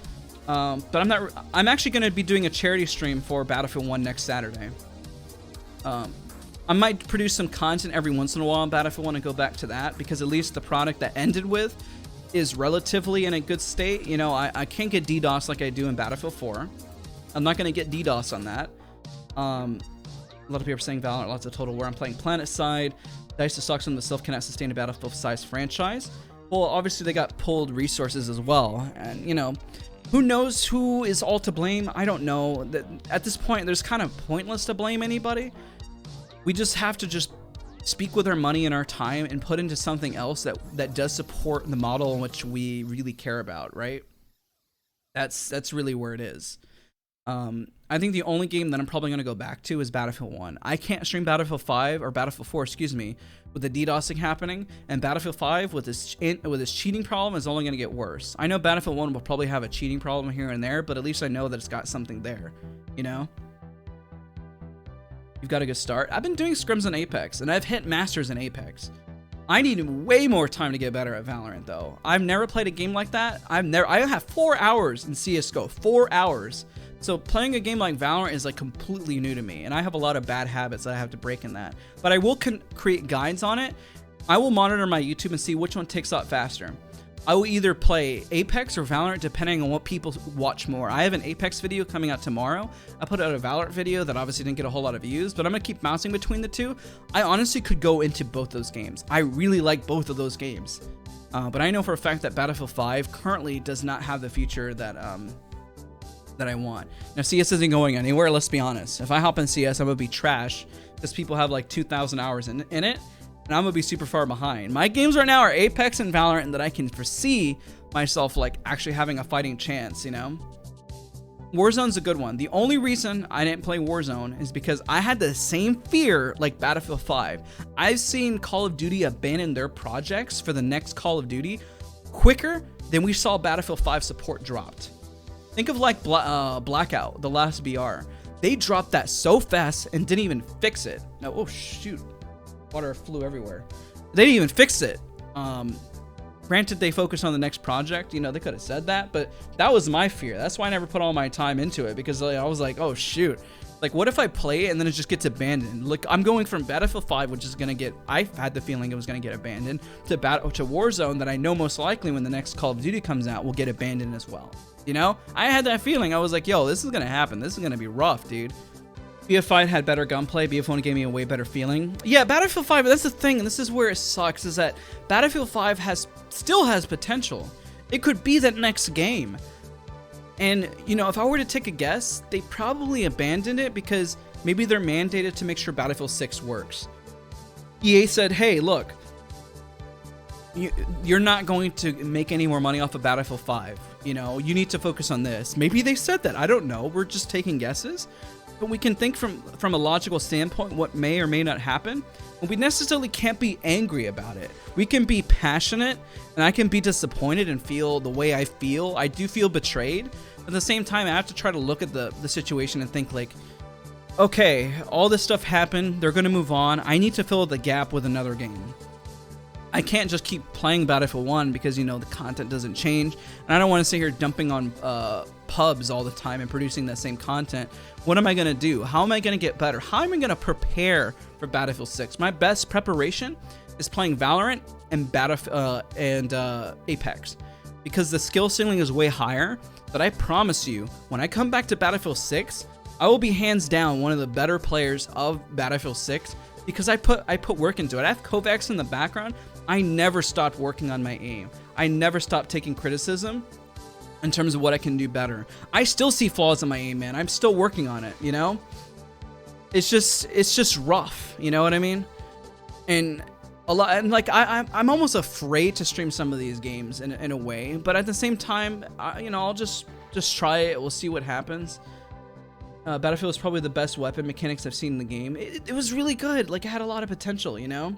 But I'm actually going to be doing a charity stream for Battlefield 1 next Saturday. I might produce some content every once in a while on Battlefield 1 and go back to that, because at least the product that ended with is relatively in a good state. You know, I can't get DDoS like I do in Battlefield 4. I'm not going to get DDoS on that. A lot of people are saying Valorant lots of Total War. I'm playing Planet Side. Dazs sucks on the self cannot sustain a Battlefield-sized franchise. Well, obviously they got pulled resources as well, and you know, who knows who is all to blame? I don't know. That at this point, there's kind of pointless to blame anybody. We just have to just speak with our money and our time and put into something else that does support the model in which we really care about, right? That's really where it is. I think the only game that I'm probably going to go back to is Battlefield 1. I can't stream Battlefield 5 or Battlefield 4, excuse me, with the DDoSing happening, and Battlefield 5 with this cheating problem is only going to get worse. I know Battlefield 1 will probably have a cheating problem here and there, but at least I know that it's got something there, you know? You've got a good start. I've been doing scrims on Apex, and I've hit masters in Apex. I need way more time to get better at Valorant, though. I've never played a game like that. I have 4 hours in CSGO, 4 hours. So playing a game like Valorant is like completely new to me, and I have a lot of bad habits that I have to break in that. But I will create guides on it. I will monitor my YouTube and see which one takes off faster. I will either play Apex or Valorant depending on what people watch more. I have an Apex video coming out tomorrow. I put out a Valorant video that obviously didn't get a whole lot of views, but I'm going to keep bouncing between the two. I honestly could go into both those games. I really like both of those games. But I know for a fact that Battlefield 5 currently does not have the feature that I want. Now, CS isn't going anywhere, let's be honest. If I hop in CS, I'm going to be trash because people have like 2,000 hours in it. And I'm gonna be super far behind. My games right now are Apex and Valorant, and that I can foresee myself like actually having a fighting chance, you know? Warzone's a good one. The only reason I didn't play Warzone is because I had the same fear like Battlefield 5. I've seen Call of Duty abandon their projects for the next Call of Duty quicker than we saw Battlefield 5 support dropped. Think of like Blackout, the last BR. They dropped that so fast and didn't even fix it. No, oh shoot. Water flew everywhere. They didn't even fix it. Granted, they focused on the next project. You know, they could have said that, but that was my fear. That's why I never put all my time into it, because like, I was like, oh shoot. Like, what if I play it and then it just gets abandoned? Look, I'm going from Battlefield 5, which is going to get, I had the feeling it was going to get abandoned, to Warzone, that I know most likely when the next Call of Duty comes out will get abandoned as well. You know, I had that feeling. I was like, yo, this is going to happen. This is going to be rough, dude. BF5 had better gunplay. BF1 gave me a way better feeling. Yeah, Battlefield 5, that's the thing, and this is where it sucks, is that Battlefield 5 still has potential. It could be that next game. And, you know, if I were to take a guess, they probably abandoned it because maybe they're mandated to make sure Battlefield 6 works. EA said, hey, look, you're not going to make any more money off of Battlefield 5. You know, you need to focus on this. Maybe they said that. I don't know. We're just taking guesses. But we can think from a logical standpoint what may or may not happen. And we necessarily can't be angry about it. We can be passionate, and I can be disappointed and feel the way I feel. I do feel betrayed. But at the same time, I have to try to look at the situation and think like, okay, all this stuff happened. They're going to move on. I need to fill the gap with another game. I can't just keep playing Battlefield 1 because, you know, the content doesn't change. And I don't want to sit here dumping on pubs all the time and producing that same content. What am I going to do? How am I going to get better? How am I going to prepare for Battlefield 6? My best preparation is playing Valorant and Apex, because the skill ceiling is way higher. But I promise you, when I come back to Battlefield 6, I will be hands down one of the better players of Battlefield 6 because I put work into it. I have Kovacs in the background. I never stopped working on my aim. I never stopped taking criticism in terms of what I can do better. I still see flaws in my aim, man. I'm still working on it, you know? It's just rough, you know what I mean? And like I'm almost afraid to stream some of these games in a way, but at the same time, you know, I'll just try it. We'll see what happens. Battlefield is probably the best weapon mechanics I've seen in the game. It was really good. Like, it had a lot of potential, you know?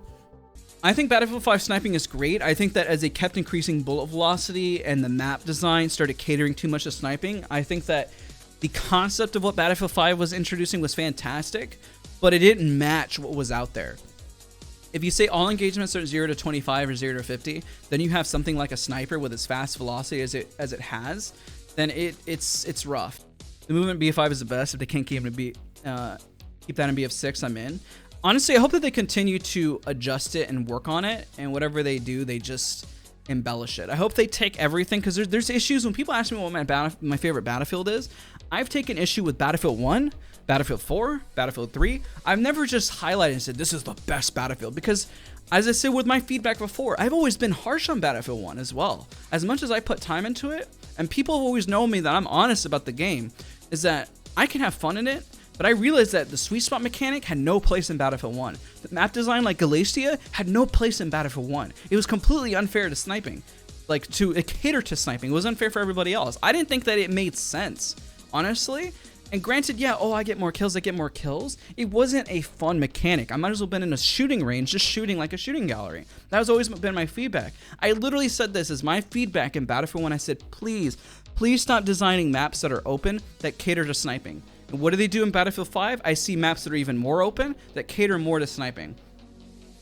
I think Battlefield 5 sniping is great. I think that as they kept increasing bullet velocity and the map design started catering too much to sniping, I think that the concept of what Battlefield 5 was introducing was fantastic, but it didn't match what was out there. If you say all engagements are 0 to 25 or 0 to 50, then you have something like a sniper with as fast velocity as it has, then it's rough. The movement BF5 is the best. If they can't keep that in BF6, I'm in. Honestly, I hope that they continue to adjust it and work on it, and whatever they do, they just embellish it. I hope they take everything, because there's issues when people ask me what my favorite Battlefield is. I've taken issue with Battlefield 1, Battlefield 4, Battlefield 3. I've never just highlighted and said this is the best Battlefield, because as I said with my feedback before, I've always been harsh on Battlefield 1 as well. As much as I put time into it, and people have always known me that I'm honest about the game, is that I can have fun in it, but I realized that the sweet spot mechanic had no place in Battlefield 1. The map design like Galatia had no place in Battlefield 1. It was completely unfair to sniping. Like, to cater to sniping. It was unfair for everybody else. I didn't think that it made sense, honestly. And granted, yeah, I get more kills, It wasn't a fun mechanic. I might as well have been in a shooting range, just shooting like a shooting gallery. That has always been my feedback. I literally said this as my feedback in Battlefield 1. I said, please stop designing maps that are open that cater to sniping. And what do they do in Battlefield 5? I see maps that are even more open that cater more to sniping.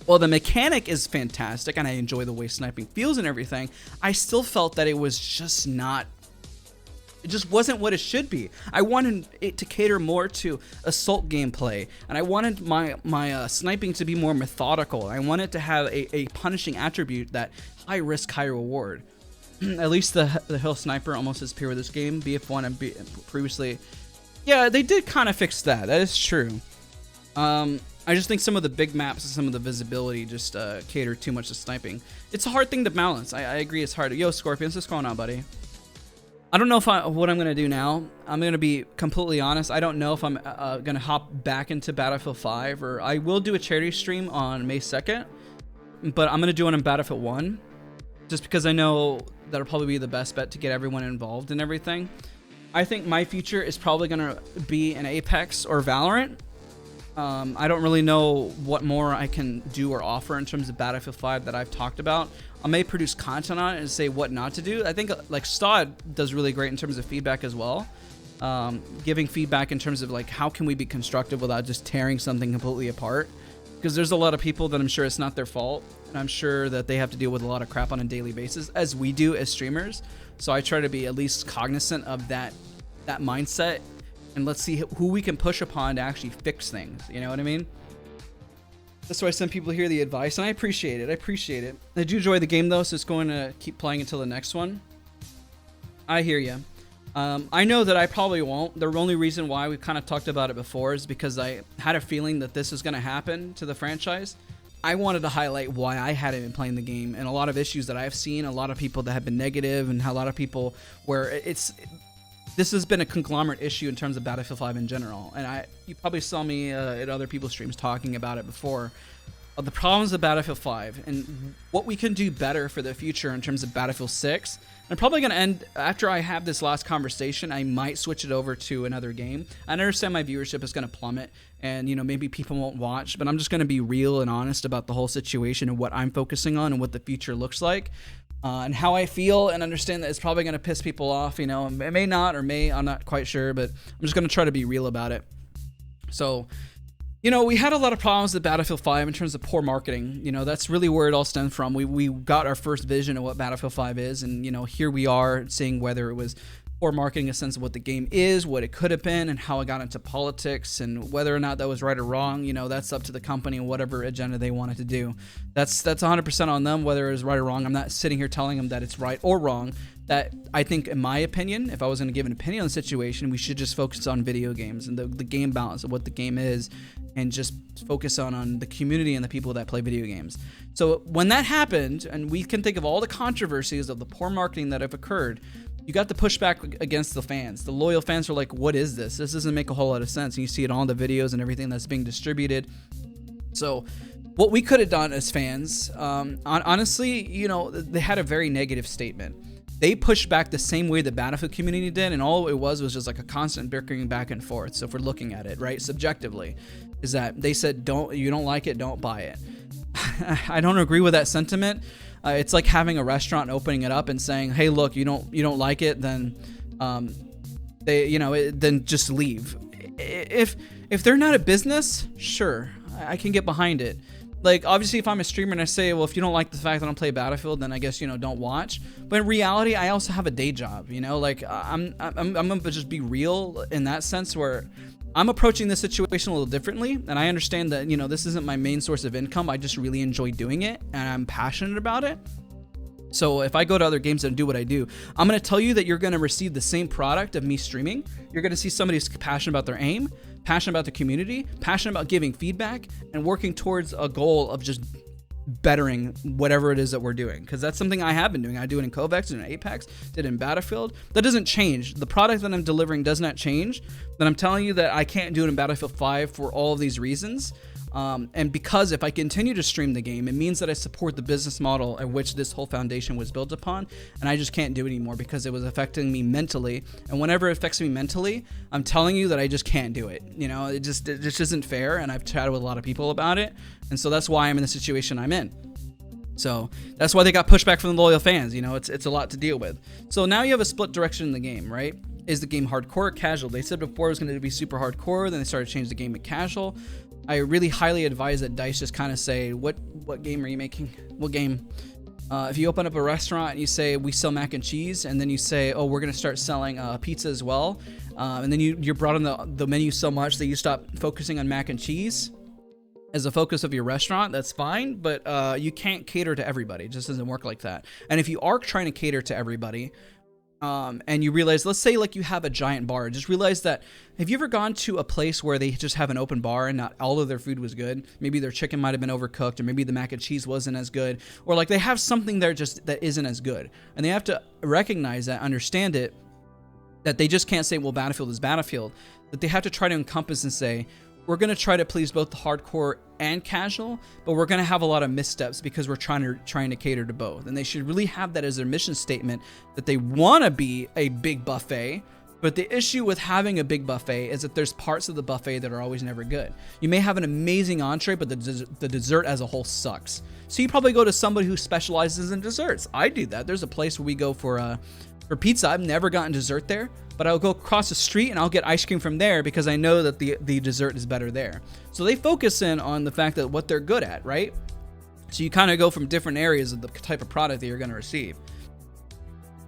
Well, the mechanic is fantastic, and I enjoy the way sniping feels and everything. I still felt that it was just not... It just wasn't what it should be. I wanted it to cater more to assault gameplay, and I wanted my sniping to be more methodical. I wanted to have a punishing attribute, that high risk, high reward. At least the Hill Sniper almost disappeared with this game. BF1 and previously... Yeah, they did kind of fix that. That is true. I just think some of the big maps and some of the visibility just cater too much to sniping. It's a hard thing to balance. I agree it's hard. Yo, Scorpions, what's going on, buddy? I don't know what I'm going to do now. I'm going to be completely honest. I don't know if I'm going to hop back into Battlefield 5, or I will do a charity stream on May 2nd, but I'm going to do it on Battlefield 1, just because I know that'll probably be the best bet to get everyone involved and everything. I think my future is probably going to be an Apex or Valorant. I don't really know what more I can do or offer in terms of Battlefield 5 that I've talked about. I may produce content on it and say what not to do. I think like SoaR does really great in terms of feedback as well. Giving feedback in terms of like how can we be constructive without just tearing something completely apart. Because there's a lot of people that I'm sure it's not their fault. And I'm sure that they have to deal with a lot of crap on a daily basis, as we do as streamers. So I try to be at least cognizant of that mindset, and let's see who we can push upon to actually fix things. You know what I mean? That's why some people hear the advice, and I appreciate it. I do enjoy the game though, so it's going to keep playing until the next one. I hear you. I know that I probably won't. The only reason why we kind of talked about it before is because I had a feeling that this was going to happen to the franchise. I wanted to highlight why I hadn't been playing the game, and a lot of issues that I've seen, a lot of people that have been negative, and a lot of people where this has been a conglomerate issue in terms of Battlefield 5 in general. And you probably saw me at other people's streams talking about it before, of the problems of Battlefield 5 and what we can do better for the future in terms of Battlefield 6. I'm probably going to end, after I have this last conversation, I might switch it over to another game. I understand my viewership is going to plummet, and maybe people won't watch, but I'm just going to be real and honest about the whole situation and what I'm focusing on and what the future looks like. And how I feel, and understand that it's probably going to piss people off, it may not, or I'm not quite sure, but I'm just going to try to be real about it. So, we had a lot of problems with Battlefield 5 in terms of poor marketing. That's really where it all stemmed from. We got our first vision of what Battlefield 5 is, and, here we are seeing whether it was poor marketing, a sense of what the game is, what it could have been, and how it got into politics, and whether or not that was right or wrong. That's up to the company and whatever agenda they wanted to do. That's 100% on them, whether it's right or wrong. I'm not sitting here telling them that it's right or wrong. That I think, in my opinion, if I was going to give an opinion on the situation, we should just focus on video games and the game balance of what the game is, and just focus on the community and the people that play video games. So when that happened, and we can think of all the controversies of the poor marketing that have occurred, you got the pushback against the fans. The loyal fans were like, what is this? This doesn't make a whole lot of sense. And you see it on all the videos and everything that's being distributed. So what we could have done as fans, honestly, they had a very negative statement. They pushed back the same way the Battlefield community did, and all it was just like a constant bickering back and forth. So if we're looking at it, right, subjectively, is that they said, you don't like it, don't buy it. I don't agree with that sentiment. It's like having a restaurant, opening it up and saying, hey, look, you don't like it, then then just leave. If they're not a business, sure, I can get behind it. Like, obviously, if I'm a streamer and I say, well, if you don't like the fact that I don't play Battlefield, then I guess, you know, don't watch. But in reality, I also have a day job, you know? Like, I'm gonna just be real in that sense, where I'm approaching this situation a little differently, and I understand that, you know, this isn't my main source of income. I just really enjoy doing it, and I'm passionate about it. So if I go to other games and do what I do, I'm going to tell you that you're going to receive the same product of me streaming. You're going to see somebody who's passionate about their aim, passionate about the community, passionate about giving feedback, and working towards a goal of just bettering whatever it is that we're doing. Because that's something I have been doing. I do it in Kovacs, did it in Apex, did it in Battlefield. That doesn't change. The product that I'm delivering does not change. But I'm telling you that I can't do it in Battlefield 5 for all of these reasons. And because if I continue to stream the game, it means that I support the business model at which this whole foundation was built upon, and I just can't do it anymore because it was affecting me mentally. And whenever it affects me mentally, I'm telling you that I just can't do it. You know, it just isn't fair, and I've chatted with a lot of people about it, and so that's why I'm in the situation I'm in. So that's why they got pushback from the loyal fans. You know, it's a lot to deal with. So now you have a split direction in the game, right? Is the game hardcore or casual? They said before it was going to be super hardcore, then they started to change the game to casual. I really highly advise that DICE just kind of say, what game are you making? What game? If you open up a restaurant and you say, we sell mac and cheese, and then you say, oh, we're going to start selling pizza as well, and then you're brought on the menu so much that you stop focusing on mac and cheese as a focus of your restaurant, that's fine, but you can't cater to everybody. It just doesn't work like that. And if you are trying to cater to everybody, and you realize, let's say like you have a giant bar, just realize that, have you ever gone to a place where they just have an open bar and not all of their food was good? Maybe their chicken might have been overcooked, or maybe the mac and cheese wasn't as good, or like they have something there just that isn't as good. And they have to recognize that, understand it, that they just can't say, well, Battlefield is Battlefield, that they have to try to encompass and say, we're going to try to please both the hardcore and casual, but we're going to have a lot of missteps because we're trying to cater to both. And they should really have that as their mission statement, that they want to be a big buffet. But the issue with having a big buffet is that there's parts of the buffet that are always never good. You may have an amazing entree, but the dessert as a whole sucks. So you probably go to somebody who specializes in desserts. I do that. There's a place where we go for pizza. I've never gotten dessert there, but I'll go across the street and I'll get ice cream from there because I know that the dessert is better there. So they focus in on the fact that what they're good at, right? So you kind of go from different areas of the type of product that you're going to receive.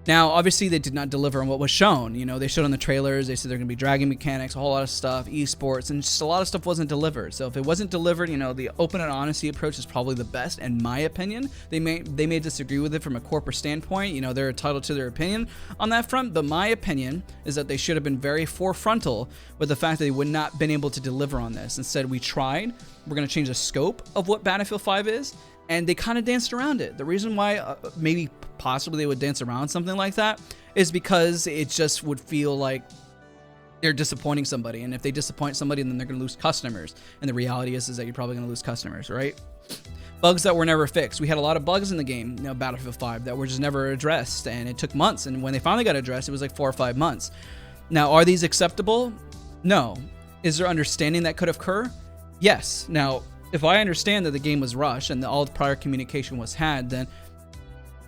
Now, obviously, they did not deliver on what was shown. You know, they showed on the trailers, they said they're going to be dragging mechanics, a whole lot of stuff, esports, and just a lot of stuff wasn't delivered. So if it wasn't delivered, you know, the open and honesty approach is probably the best, in my opinion. They may disagree with it from a corporate standpoint. You know, they're entitled to their opinion on that front, but my opinion is that they should have been very forefrontal with the fact that they would not been able to deliver on this. Instead, we tried. We're going to change the scope of what Battlefield 5 is, and they kind of danced around it. The reason why maybe possibly they would dance around something like that is because it just would feel like they're disappointing somebody, and if they disappoint somebody, then they're going to lose customers. And the reality is that you're probably going to lose customers, right? Bugs that were never fixed. We had a lot of bugs in the game, you know, Battlefield 5, that were just never addressed, and it took months. And when they finally got addressed, it was like 4 or 5 months. Now, are these acceptable? No. Is there understanding that could occur? Yes. Now, if I understand that the game was rushed and all the prior communication was had, then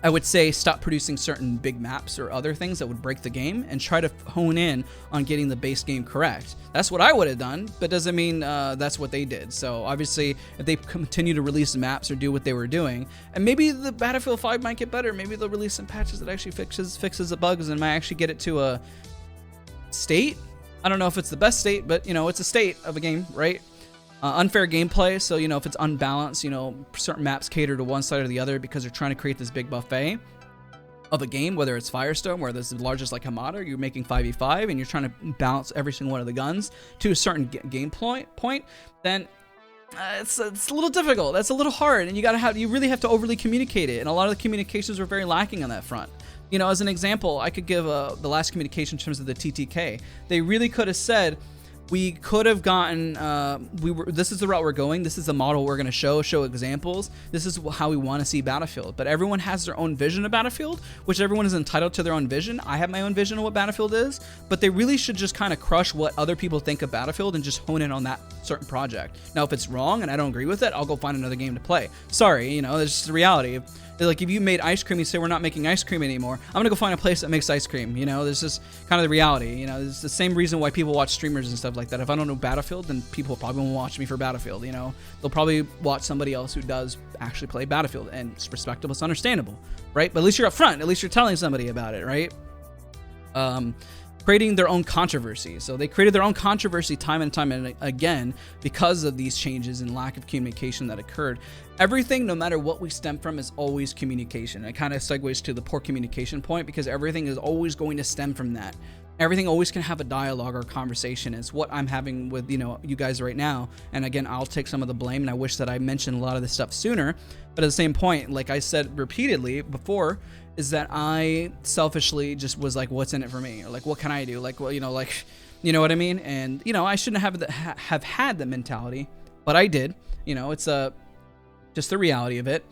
I would say stop producing certain big maps or other things that would break the game and try to hone in on getting the base game correct. That's what I would have done, but doesn't mean that's what they did. So obviously, if they continue to release maps or do what they were doing, and maybe the Battlefield 5 might get better, maybe they'll release some patches that actually fixes the bugs and might actually get it to a state. I don't know if it's the best state, but you know, it's a state of a game, right? Unfair gameplay, so you know, if it's unbalanced, you know, certain maps cater to one side or the other because they're trying to create this big buffet of a game, whether it's Firestone, where this is the largest like Hamada, you're making 5v5 and you're trying to balance every single one of the guns to a certain game point, then it's a little difficult. That's a little hard, and you really have to overly communicate it, and a lot of the communications were very lacking on that front. You know, as an example, I could give the last communication in terms of the TTK. They really could have said, we could have gotten, this is the route we're going, this is the model we're going to show examples, this is how we want to see Battlefield. But everyone has their own vision of Battlefield, which everyone is entitled to their own vision. I have my own vision of what Battlefield is, but they really should just kind of crush what other people think of Battlefield and just hone in on that certain project. Now, if it's wrong and I don't agree with it, I'll go find another game to play. Sorry, you know, it's just the reality. Like, if you made ice cream, you say, we're not making ice cream anymore, I'm going to go find a place that makes ice cream. You know, this is kind of the reality. You know, it's the same reason why people watch streamers and stuff like that. If I don't know Battlefield, then people probably won't watch me for Battlefield, you know? They'll probably watch somebody else who does actually play Battlefield, and it's respectable, it's understandable, right? But at least you're upfront, at least you're telling somebody about it, right? Creating their own controversy. So they created their own controversy time and time and again because of these changes and lack of communication that occurred. Everything, no matter what we stem from, is always communication. It kind of segues to the poor communication point, because everything is always going to stem from that. Everything always can have a dialogue or conversation. Is what I'm having with, you know, you guys right now. And again, I'll take some of the blame, and I wish that I mentioned a lot of this stuff sooner. But at the same point, like I said repeatedly before, is that I selfishly just was like, what's in it for me? Or like, what can I do? Like, well, you know, like, you know what I mean? And, you know, I shouldn't have had the mentality, but I did. You know, it's just the reality of it.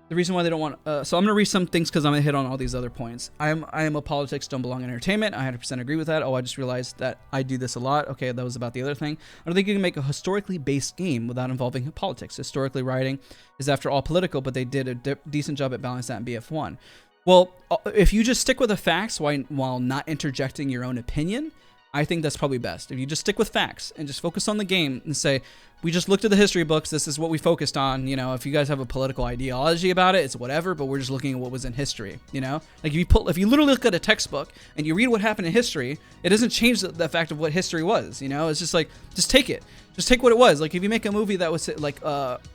The reason why they don't want, so I'm going to read some things because I'm going to hit on all these other points. I am a politics don't belong in entertainment. I 100% agree with that. Oh, I just realized that I do this a lot. Okay, that was about the other thing. I don't think you can make a historically based game without involving politics. Historically, writing is after all political, but they did a decent job at balancing that in BF1. Well, if you just stick with the facts while not interjecting your own opinion, I think that's probably best. If you just stick with facts and just focus on the game and say, we just looked at the history books, this is what we focused on. You know, if you guys have a political ideology about it, it's whatever, but we're just looking at what was in history, you know? Like if you literally look at a textbook and you read what happened in history, it doesn't change the fact of what history was, you know? It's just like, just take it. Just take what it was. Like if you make a movie that was like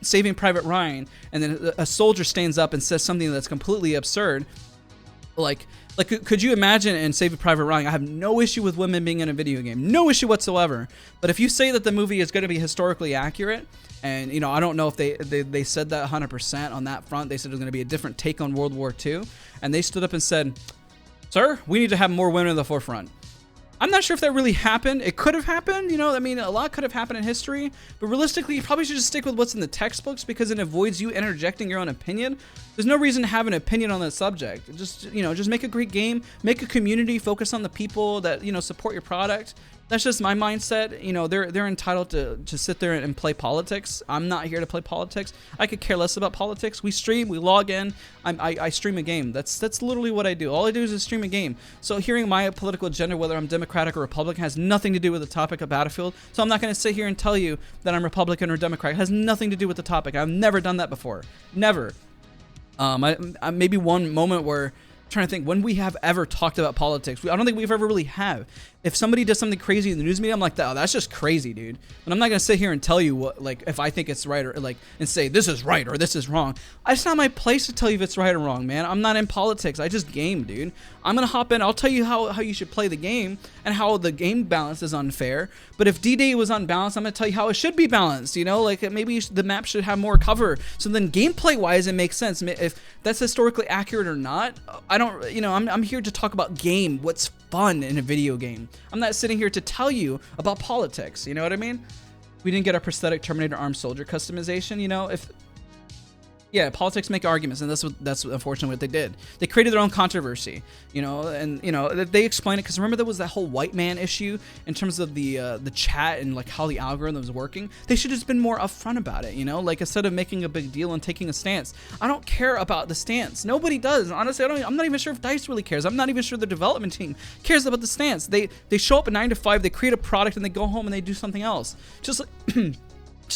Saving Private Ryan, and then a soldier stands up and says something that's completely absurd, like could you imagine in Saving Private Ryan? I have no issue with women being in a video game, no issue whatsoever. But if you say that the movie is going to be historically accurate, and you know, I don't know if they said that 100% on that front. They said it was going to be a different take on World War II, and they stood up and said, "Sir, we need to have more women in the forefront." I'm not sure if that really happened. It could have happened, you know, I mean, a lot could have happened in history, but realistically, you probably should just stick with what's in the textbooks, because it avoids you interjecting your own opinion. There's no reason to have an opinion on that subject. Just, you know, just make a great game, make a community, focus on the people that, you know, support your product. That's just my mindset. You know, they're entitled to sit there and play politics. I'm not here to play politics. I could care less about politics. We stream, we log in. I stream a game. That's literally what I do. All I do is stream a game. So hearing my political agenda, whether I'm Democratic or Republican, has nothing to do with the topic of Battlefield. So I'm not going to sit here and tell you that I'm Republican or Democrat. It has nothing to do with the topic. I've never done that before. Never. I maybe one moment where, I'm trying to think, when we have ever talked about politics. I don't think we've ever really have. If somebody does something crazy in the news media, I'm like, oh, that's just crazy, dude. But I'm not gonna sit here and tell you what, like, if I think it's right, or like, and say this is right or this is wrong. It's not my place to tell you if it's right or wrong, man. I'm not in politics. I just game, dude. I'm gonna hop in. I'll tell you how you should play the game and how the game balance is unfair. But if D-Day was unbalanced, I'm gonna tell you how it should be balanced. You know, like maybe the map should have more cover. So then, gameplay-wise, it makes sense. If that's historically accurate or not, I don't. You know, I'm here to talk about game. What's fun in a video game. I'm not sitting here to tell you about politics. You know what I mean? We didn't get a prosthetic Terminator armed soldier customization. You know, yeah, politics make arguments, and that's unfortunately what they did. They created their own controversy, you know, and you know they explain it, because remember there was that whole white man issue in terms of the chat and like how the algorithm was working. They should have just been more upfront about it, you know, like instead of making a big deal and taking a stance. I don't care about the stance. Nobody does. Honestly, I'm not even sure if DICE really cares. I'm not even sure the development team cares about the stance. They show up at 9 to 5, they create a product, and they go home and they do something else. Just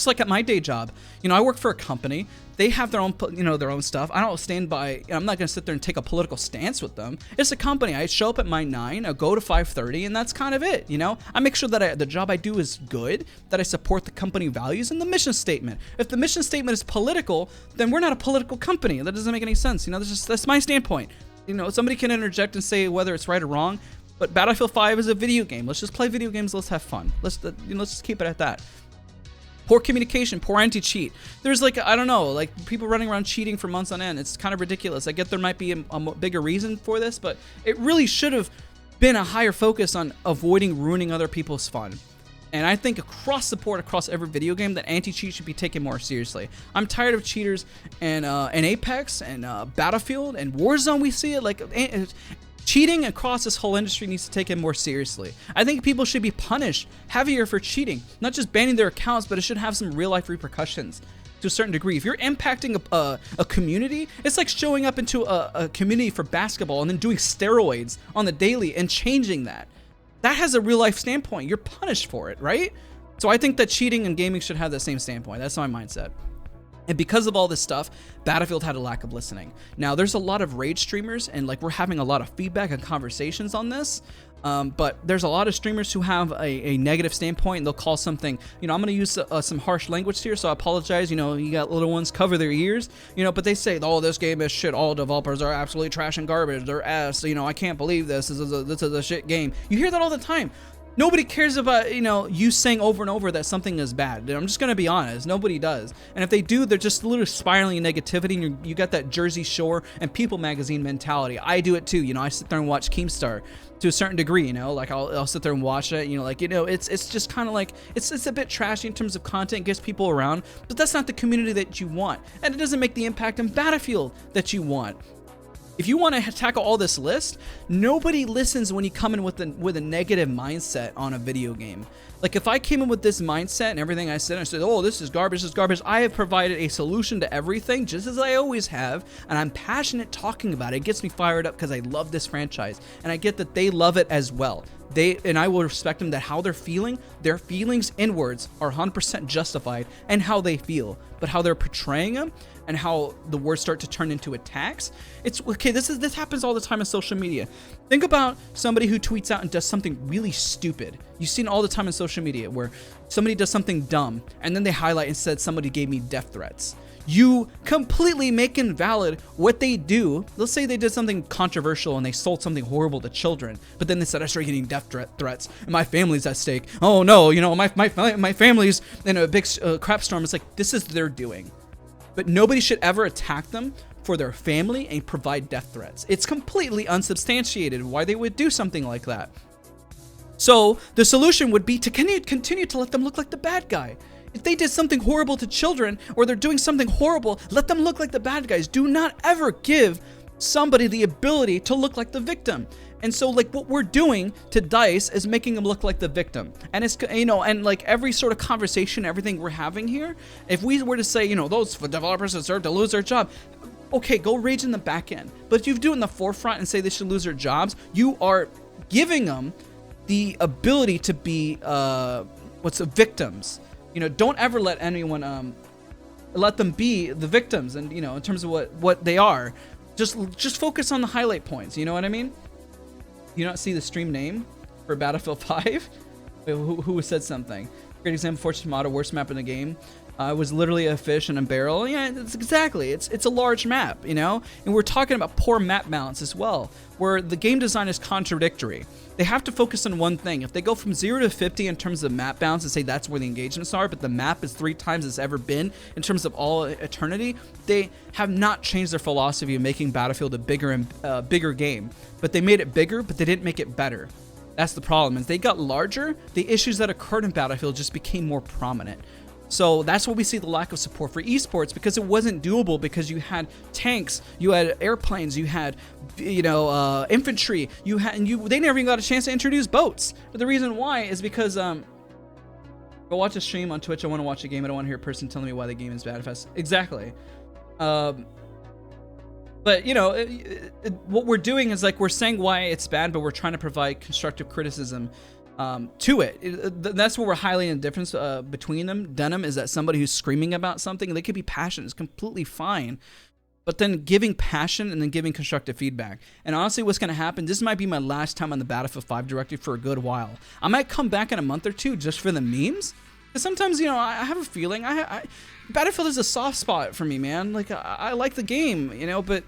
like at my day job, you know, I work for a company. They have their own, you know, their own stuff. I don't stand by. I'm not gonna sit there and take a political stance with them. It's a company. I show up at my 9, I go to 5:30, and that's kind of it. You know, I make sure that the job I do is good, that I support the company values and the mission statement. If the mission statement is political, then we're not a political company. That doesn't make any sense. You know, that's my standpoint. You know, somebody can interject and say whether it's right or wrong, but Battlefield 5 is a video game. Let's just play video games. Let's have fun. Let's just keep it at that. Poor communication, poor anti-cheat. There's like, I don't know, like people running around cheating for months on end. It's kind of ridiculous. I get there might be a bigger reason for this, but it really should have been a higher focus on avoiding ruining other people's fun. And I think across the board, across every video game, that anti-cheat should be taken more seriously. I'm tired of cheaters in Apex and Battlefield and Warzone. We see it like cheating across this whole industry needs to take it more seriously. I think people should be punished heavier for cheating, not just banning their accounts, but it should have some real life repercussions to a certain degree. If you're impacting a community, it's like showing up into a community for basketball and then doing steroids on the daily and changing that. that has a real life standpoint. You're punished for it, right? So I think that cheating and gaming should have the same standpoint. That's my mindset. And because of all this stuff, Battlefield had a lack of listening. Now, there's a lot of rage streamers, and like we're having a lot of feedback and conversations on this. But there's a lot of streamers who have a negative standpoint, and they'll call something, you know, I'm going to use some harsh language here, so I apologize. You know, you got little ones, cover their ears, you know, but they say, oh, this game is shit. All developers are absolutely trash and garbage. They're ass. You know, I can't believe this. This is a shit game. You hear that all the time. Nobody cares about, you know, you saying over and over that something is bad. I'm just going to be honest. Nobody does. And if they do, they're just literally spiraling in negativity. And you got that Jersey Shore and People magazine mentality. I do it too. You know, I sit there and watch Keemstar to a certain degree, you know, like I'll sit there and watch it, you know, like, you know, it's just kind of like, it's a bit trashy in terms of content, gets people around, but that's not the community that you want. And it doesn't make the impact in Battlefield that you want. If you want to tackle all this list, nobody listens when you come in with a negative mindset on a video game. Like if I came in with this mindset and everything I said oh, this is garbage, I have provided a solution to everything, just as I always have, and I'm passionate talking about it. It gets me fired up because I love this franchise, and I get that they love it as well. And I will respect them that how they're feeling, their feelings in words are 100% justified, and how they feel, but how they're portraying them and how the words start to turn into attacks. It's okay. This happens all the time on social media. Think about somebody who tweets out and does something really stupid. You've seen all the time on social media where somebody does something dumb and then they highlight and said somebody gave me death threats. You completely make invalid what they do. Let's say they did something controversial and they sold something horrible to children, but then they said I started getting death threats and my family's at stake. Oh no, you know, my family's in a big crap storm. It's like, this is their doing. But nobody should ever attack them for their family and provide death threats. It's completely unsubstantiated why they would do something like that. So the solution would be to continue to let them look like the bad guy. If they did something horrible to children or they're doing something horrible, let them look like the bad guys. Do not ever give somebody the ability to look like the victim. And so like what we're doing to DICE is making them look like the victim. And it's, you know, and like every sort of conversation, everything we're having here, if we were to say, you know, those developers deserve to lose their job, okay, go rage in the back end. But if you do it in the forefront and say they should lose their jobs, you are giving them the ability to be victims. You know, don't ever let anyone let them be the victims, and you know, in terms of what they are. Just focus on the highlight points. You know what I mean? You not see the stream name for Battlefield 5? Wait, who said something? Great example, Fortune Tomato, worst map in the game. It was literally a fish in a barrel. Yeah, it's exactly. It's a large map, you know? And we're talking about poor map balance as well, where the game design is contradictory. They have to focus on one thing. If they go from 0 to 50 in terms of map balance and say that's where the engagements are, but the map is 3 times it's ever been in terms of all eternity, they have not changed their philosophy of making Battlefield a bigger game. But they made it bigger, but they didn't make it better. That's the problem. As they got larger, the issues that occurred in Battlefield just became more prominent. So that's why we see the lack of support for esports, because it wasn't doable, because you had tanks, you had airplanes, you had, you know, infantry, they never even got a chance to introduce boats. But the reason why is because go watch a stream on Twitch. I want to watch a game. I don't want to hear a person telling me why the game is bad. Exactly. But you know, what we're doing is like we're saying why it's bad, but we're trying to provide constructive criticism to it. That's where we're highlighting the difference between them. Denim is that somebody who's screaming about something, they could be passionate, it's completely fine, but then giving passion and then giving constructive feedback. And honestly, what's going to happen, this might be my last time on the Battlefield 5 directive for a good while. I might come back in a month or two just for the memes, because sometimes, you know, I have a feeling Battlefield is a soft spot for me, man. Like I like the game, you know, but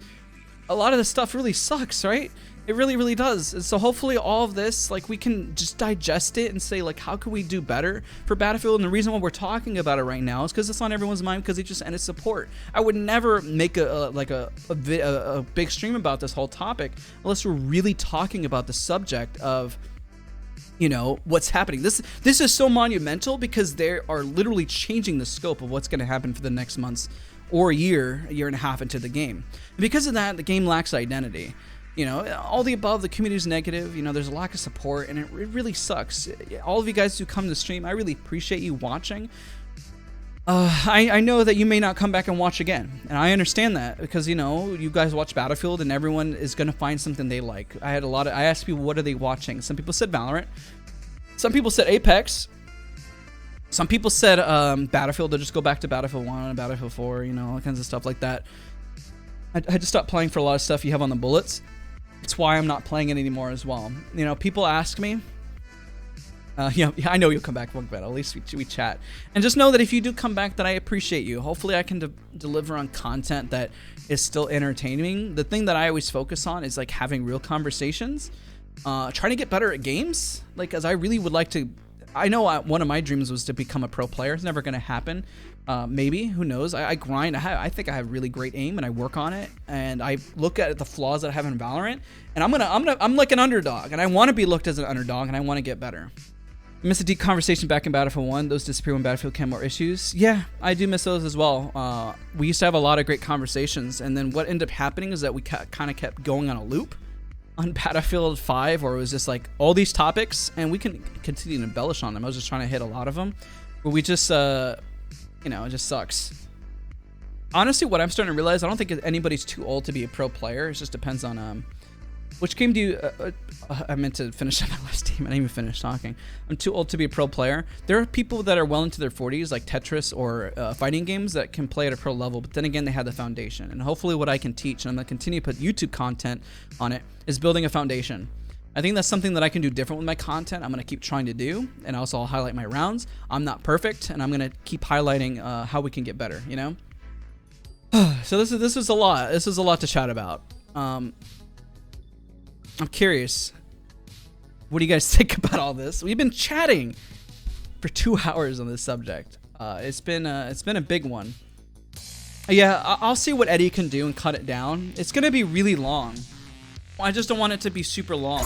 a lot of the stuff really sucks, right? It really, really does. And so hopefully all of this, like, we can just digest it and say, like, how can we do better for Battlefield? And the reason why we're talking about it right now is because it's on everyone's mind, because it just ended support. I would never make a big stream about this whole topic unless we're really talking about the subject of, you know, what's happening. This is so monumental because they are literally changing the scope of what's going to happen for the next months or a year and a half into the game. And because of that, the game lacks identity. You know, all the above, the community is negative, you know, there's a lack of support, and it really sucks. All of you guys who come to stream, I really appreciate you watching. I know that you may not come back and watch again, and I understand that because, you know, you guys watch Battlefield and everyone is going to find something they like. I asked people, what are they watching? Some people said Valorant. Some people said Apex. Some people said Battlefield. They'll just go back to Battlefield 1 and Battlefield 4, you know, all kinds of stuff like that. I had to stop playing for a lot of stuff you have on the bullets. It's why I'm not playing it anymore as well. You know, people ask me, yeah, I know you'll come back, but at least we chat. And just know that if you do come back, that I appreciate you. Hopefully I can deliver on content that is still entertaining. The thing that I always focus on is like having real conversations, trying to get better at games. Like, as I really would like to, I know one of my dreams was to become a pro player. It's never going to happen. Maybe, who knows? I grind. I think I have really great aim, and I work on it. And I look at the flaws that I have in Valorant, and I'm like an underdog, and I want to be looked as an underdog, and I want to get better. I miss a deep conversation back in Battlefield 1. Those disappear when Battlefield had more issues. Yeah, I do miss those as well. We used to have a lot of great conversations, and then what ended up happening is that we kind of kept going on a loop on Battlefield 5, or it was just like all these topics, and we can continue to embellish on them. I was just trying to hit a lot of them, but we just, you know, it just sucks. Honestly, what I'm starting to realize, I don't think anybody's too old to be a pro player. It just depends on which game do you... I meant to finish up my last team. I didn't even finish talking. I'm too old to be a pro player. There are people that are well into their 40s, like Tetris or fighting games, that can play at a pro level, but then again, they have the foundation. And hopefully what I can teach, and I'm going to continue to put YouTube content on it, is building a foundation. I think that's something that I can do different with my content. I'm going to keep trying to do, and also I'll highlight my rounds. I'm not perfect, and I'm going to keep highlighting how we can get better, you know? So this is a lot. This is a lot to chat about. I'm curious, what do you guys think about all this? We've been chatting for 2 hours on this subject. It's been a big one. Yeah, I'll see what Eddie can do and cut it down. It's gonna be really long. I just don't want it to be super long.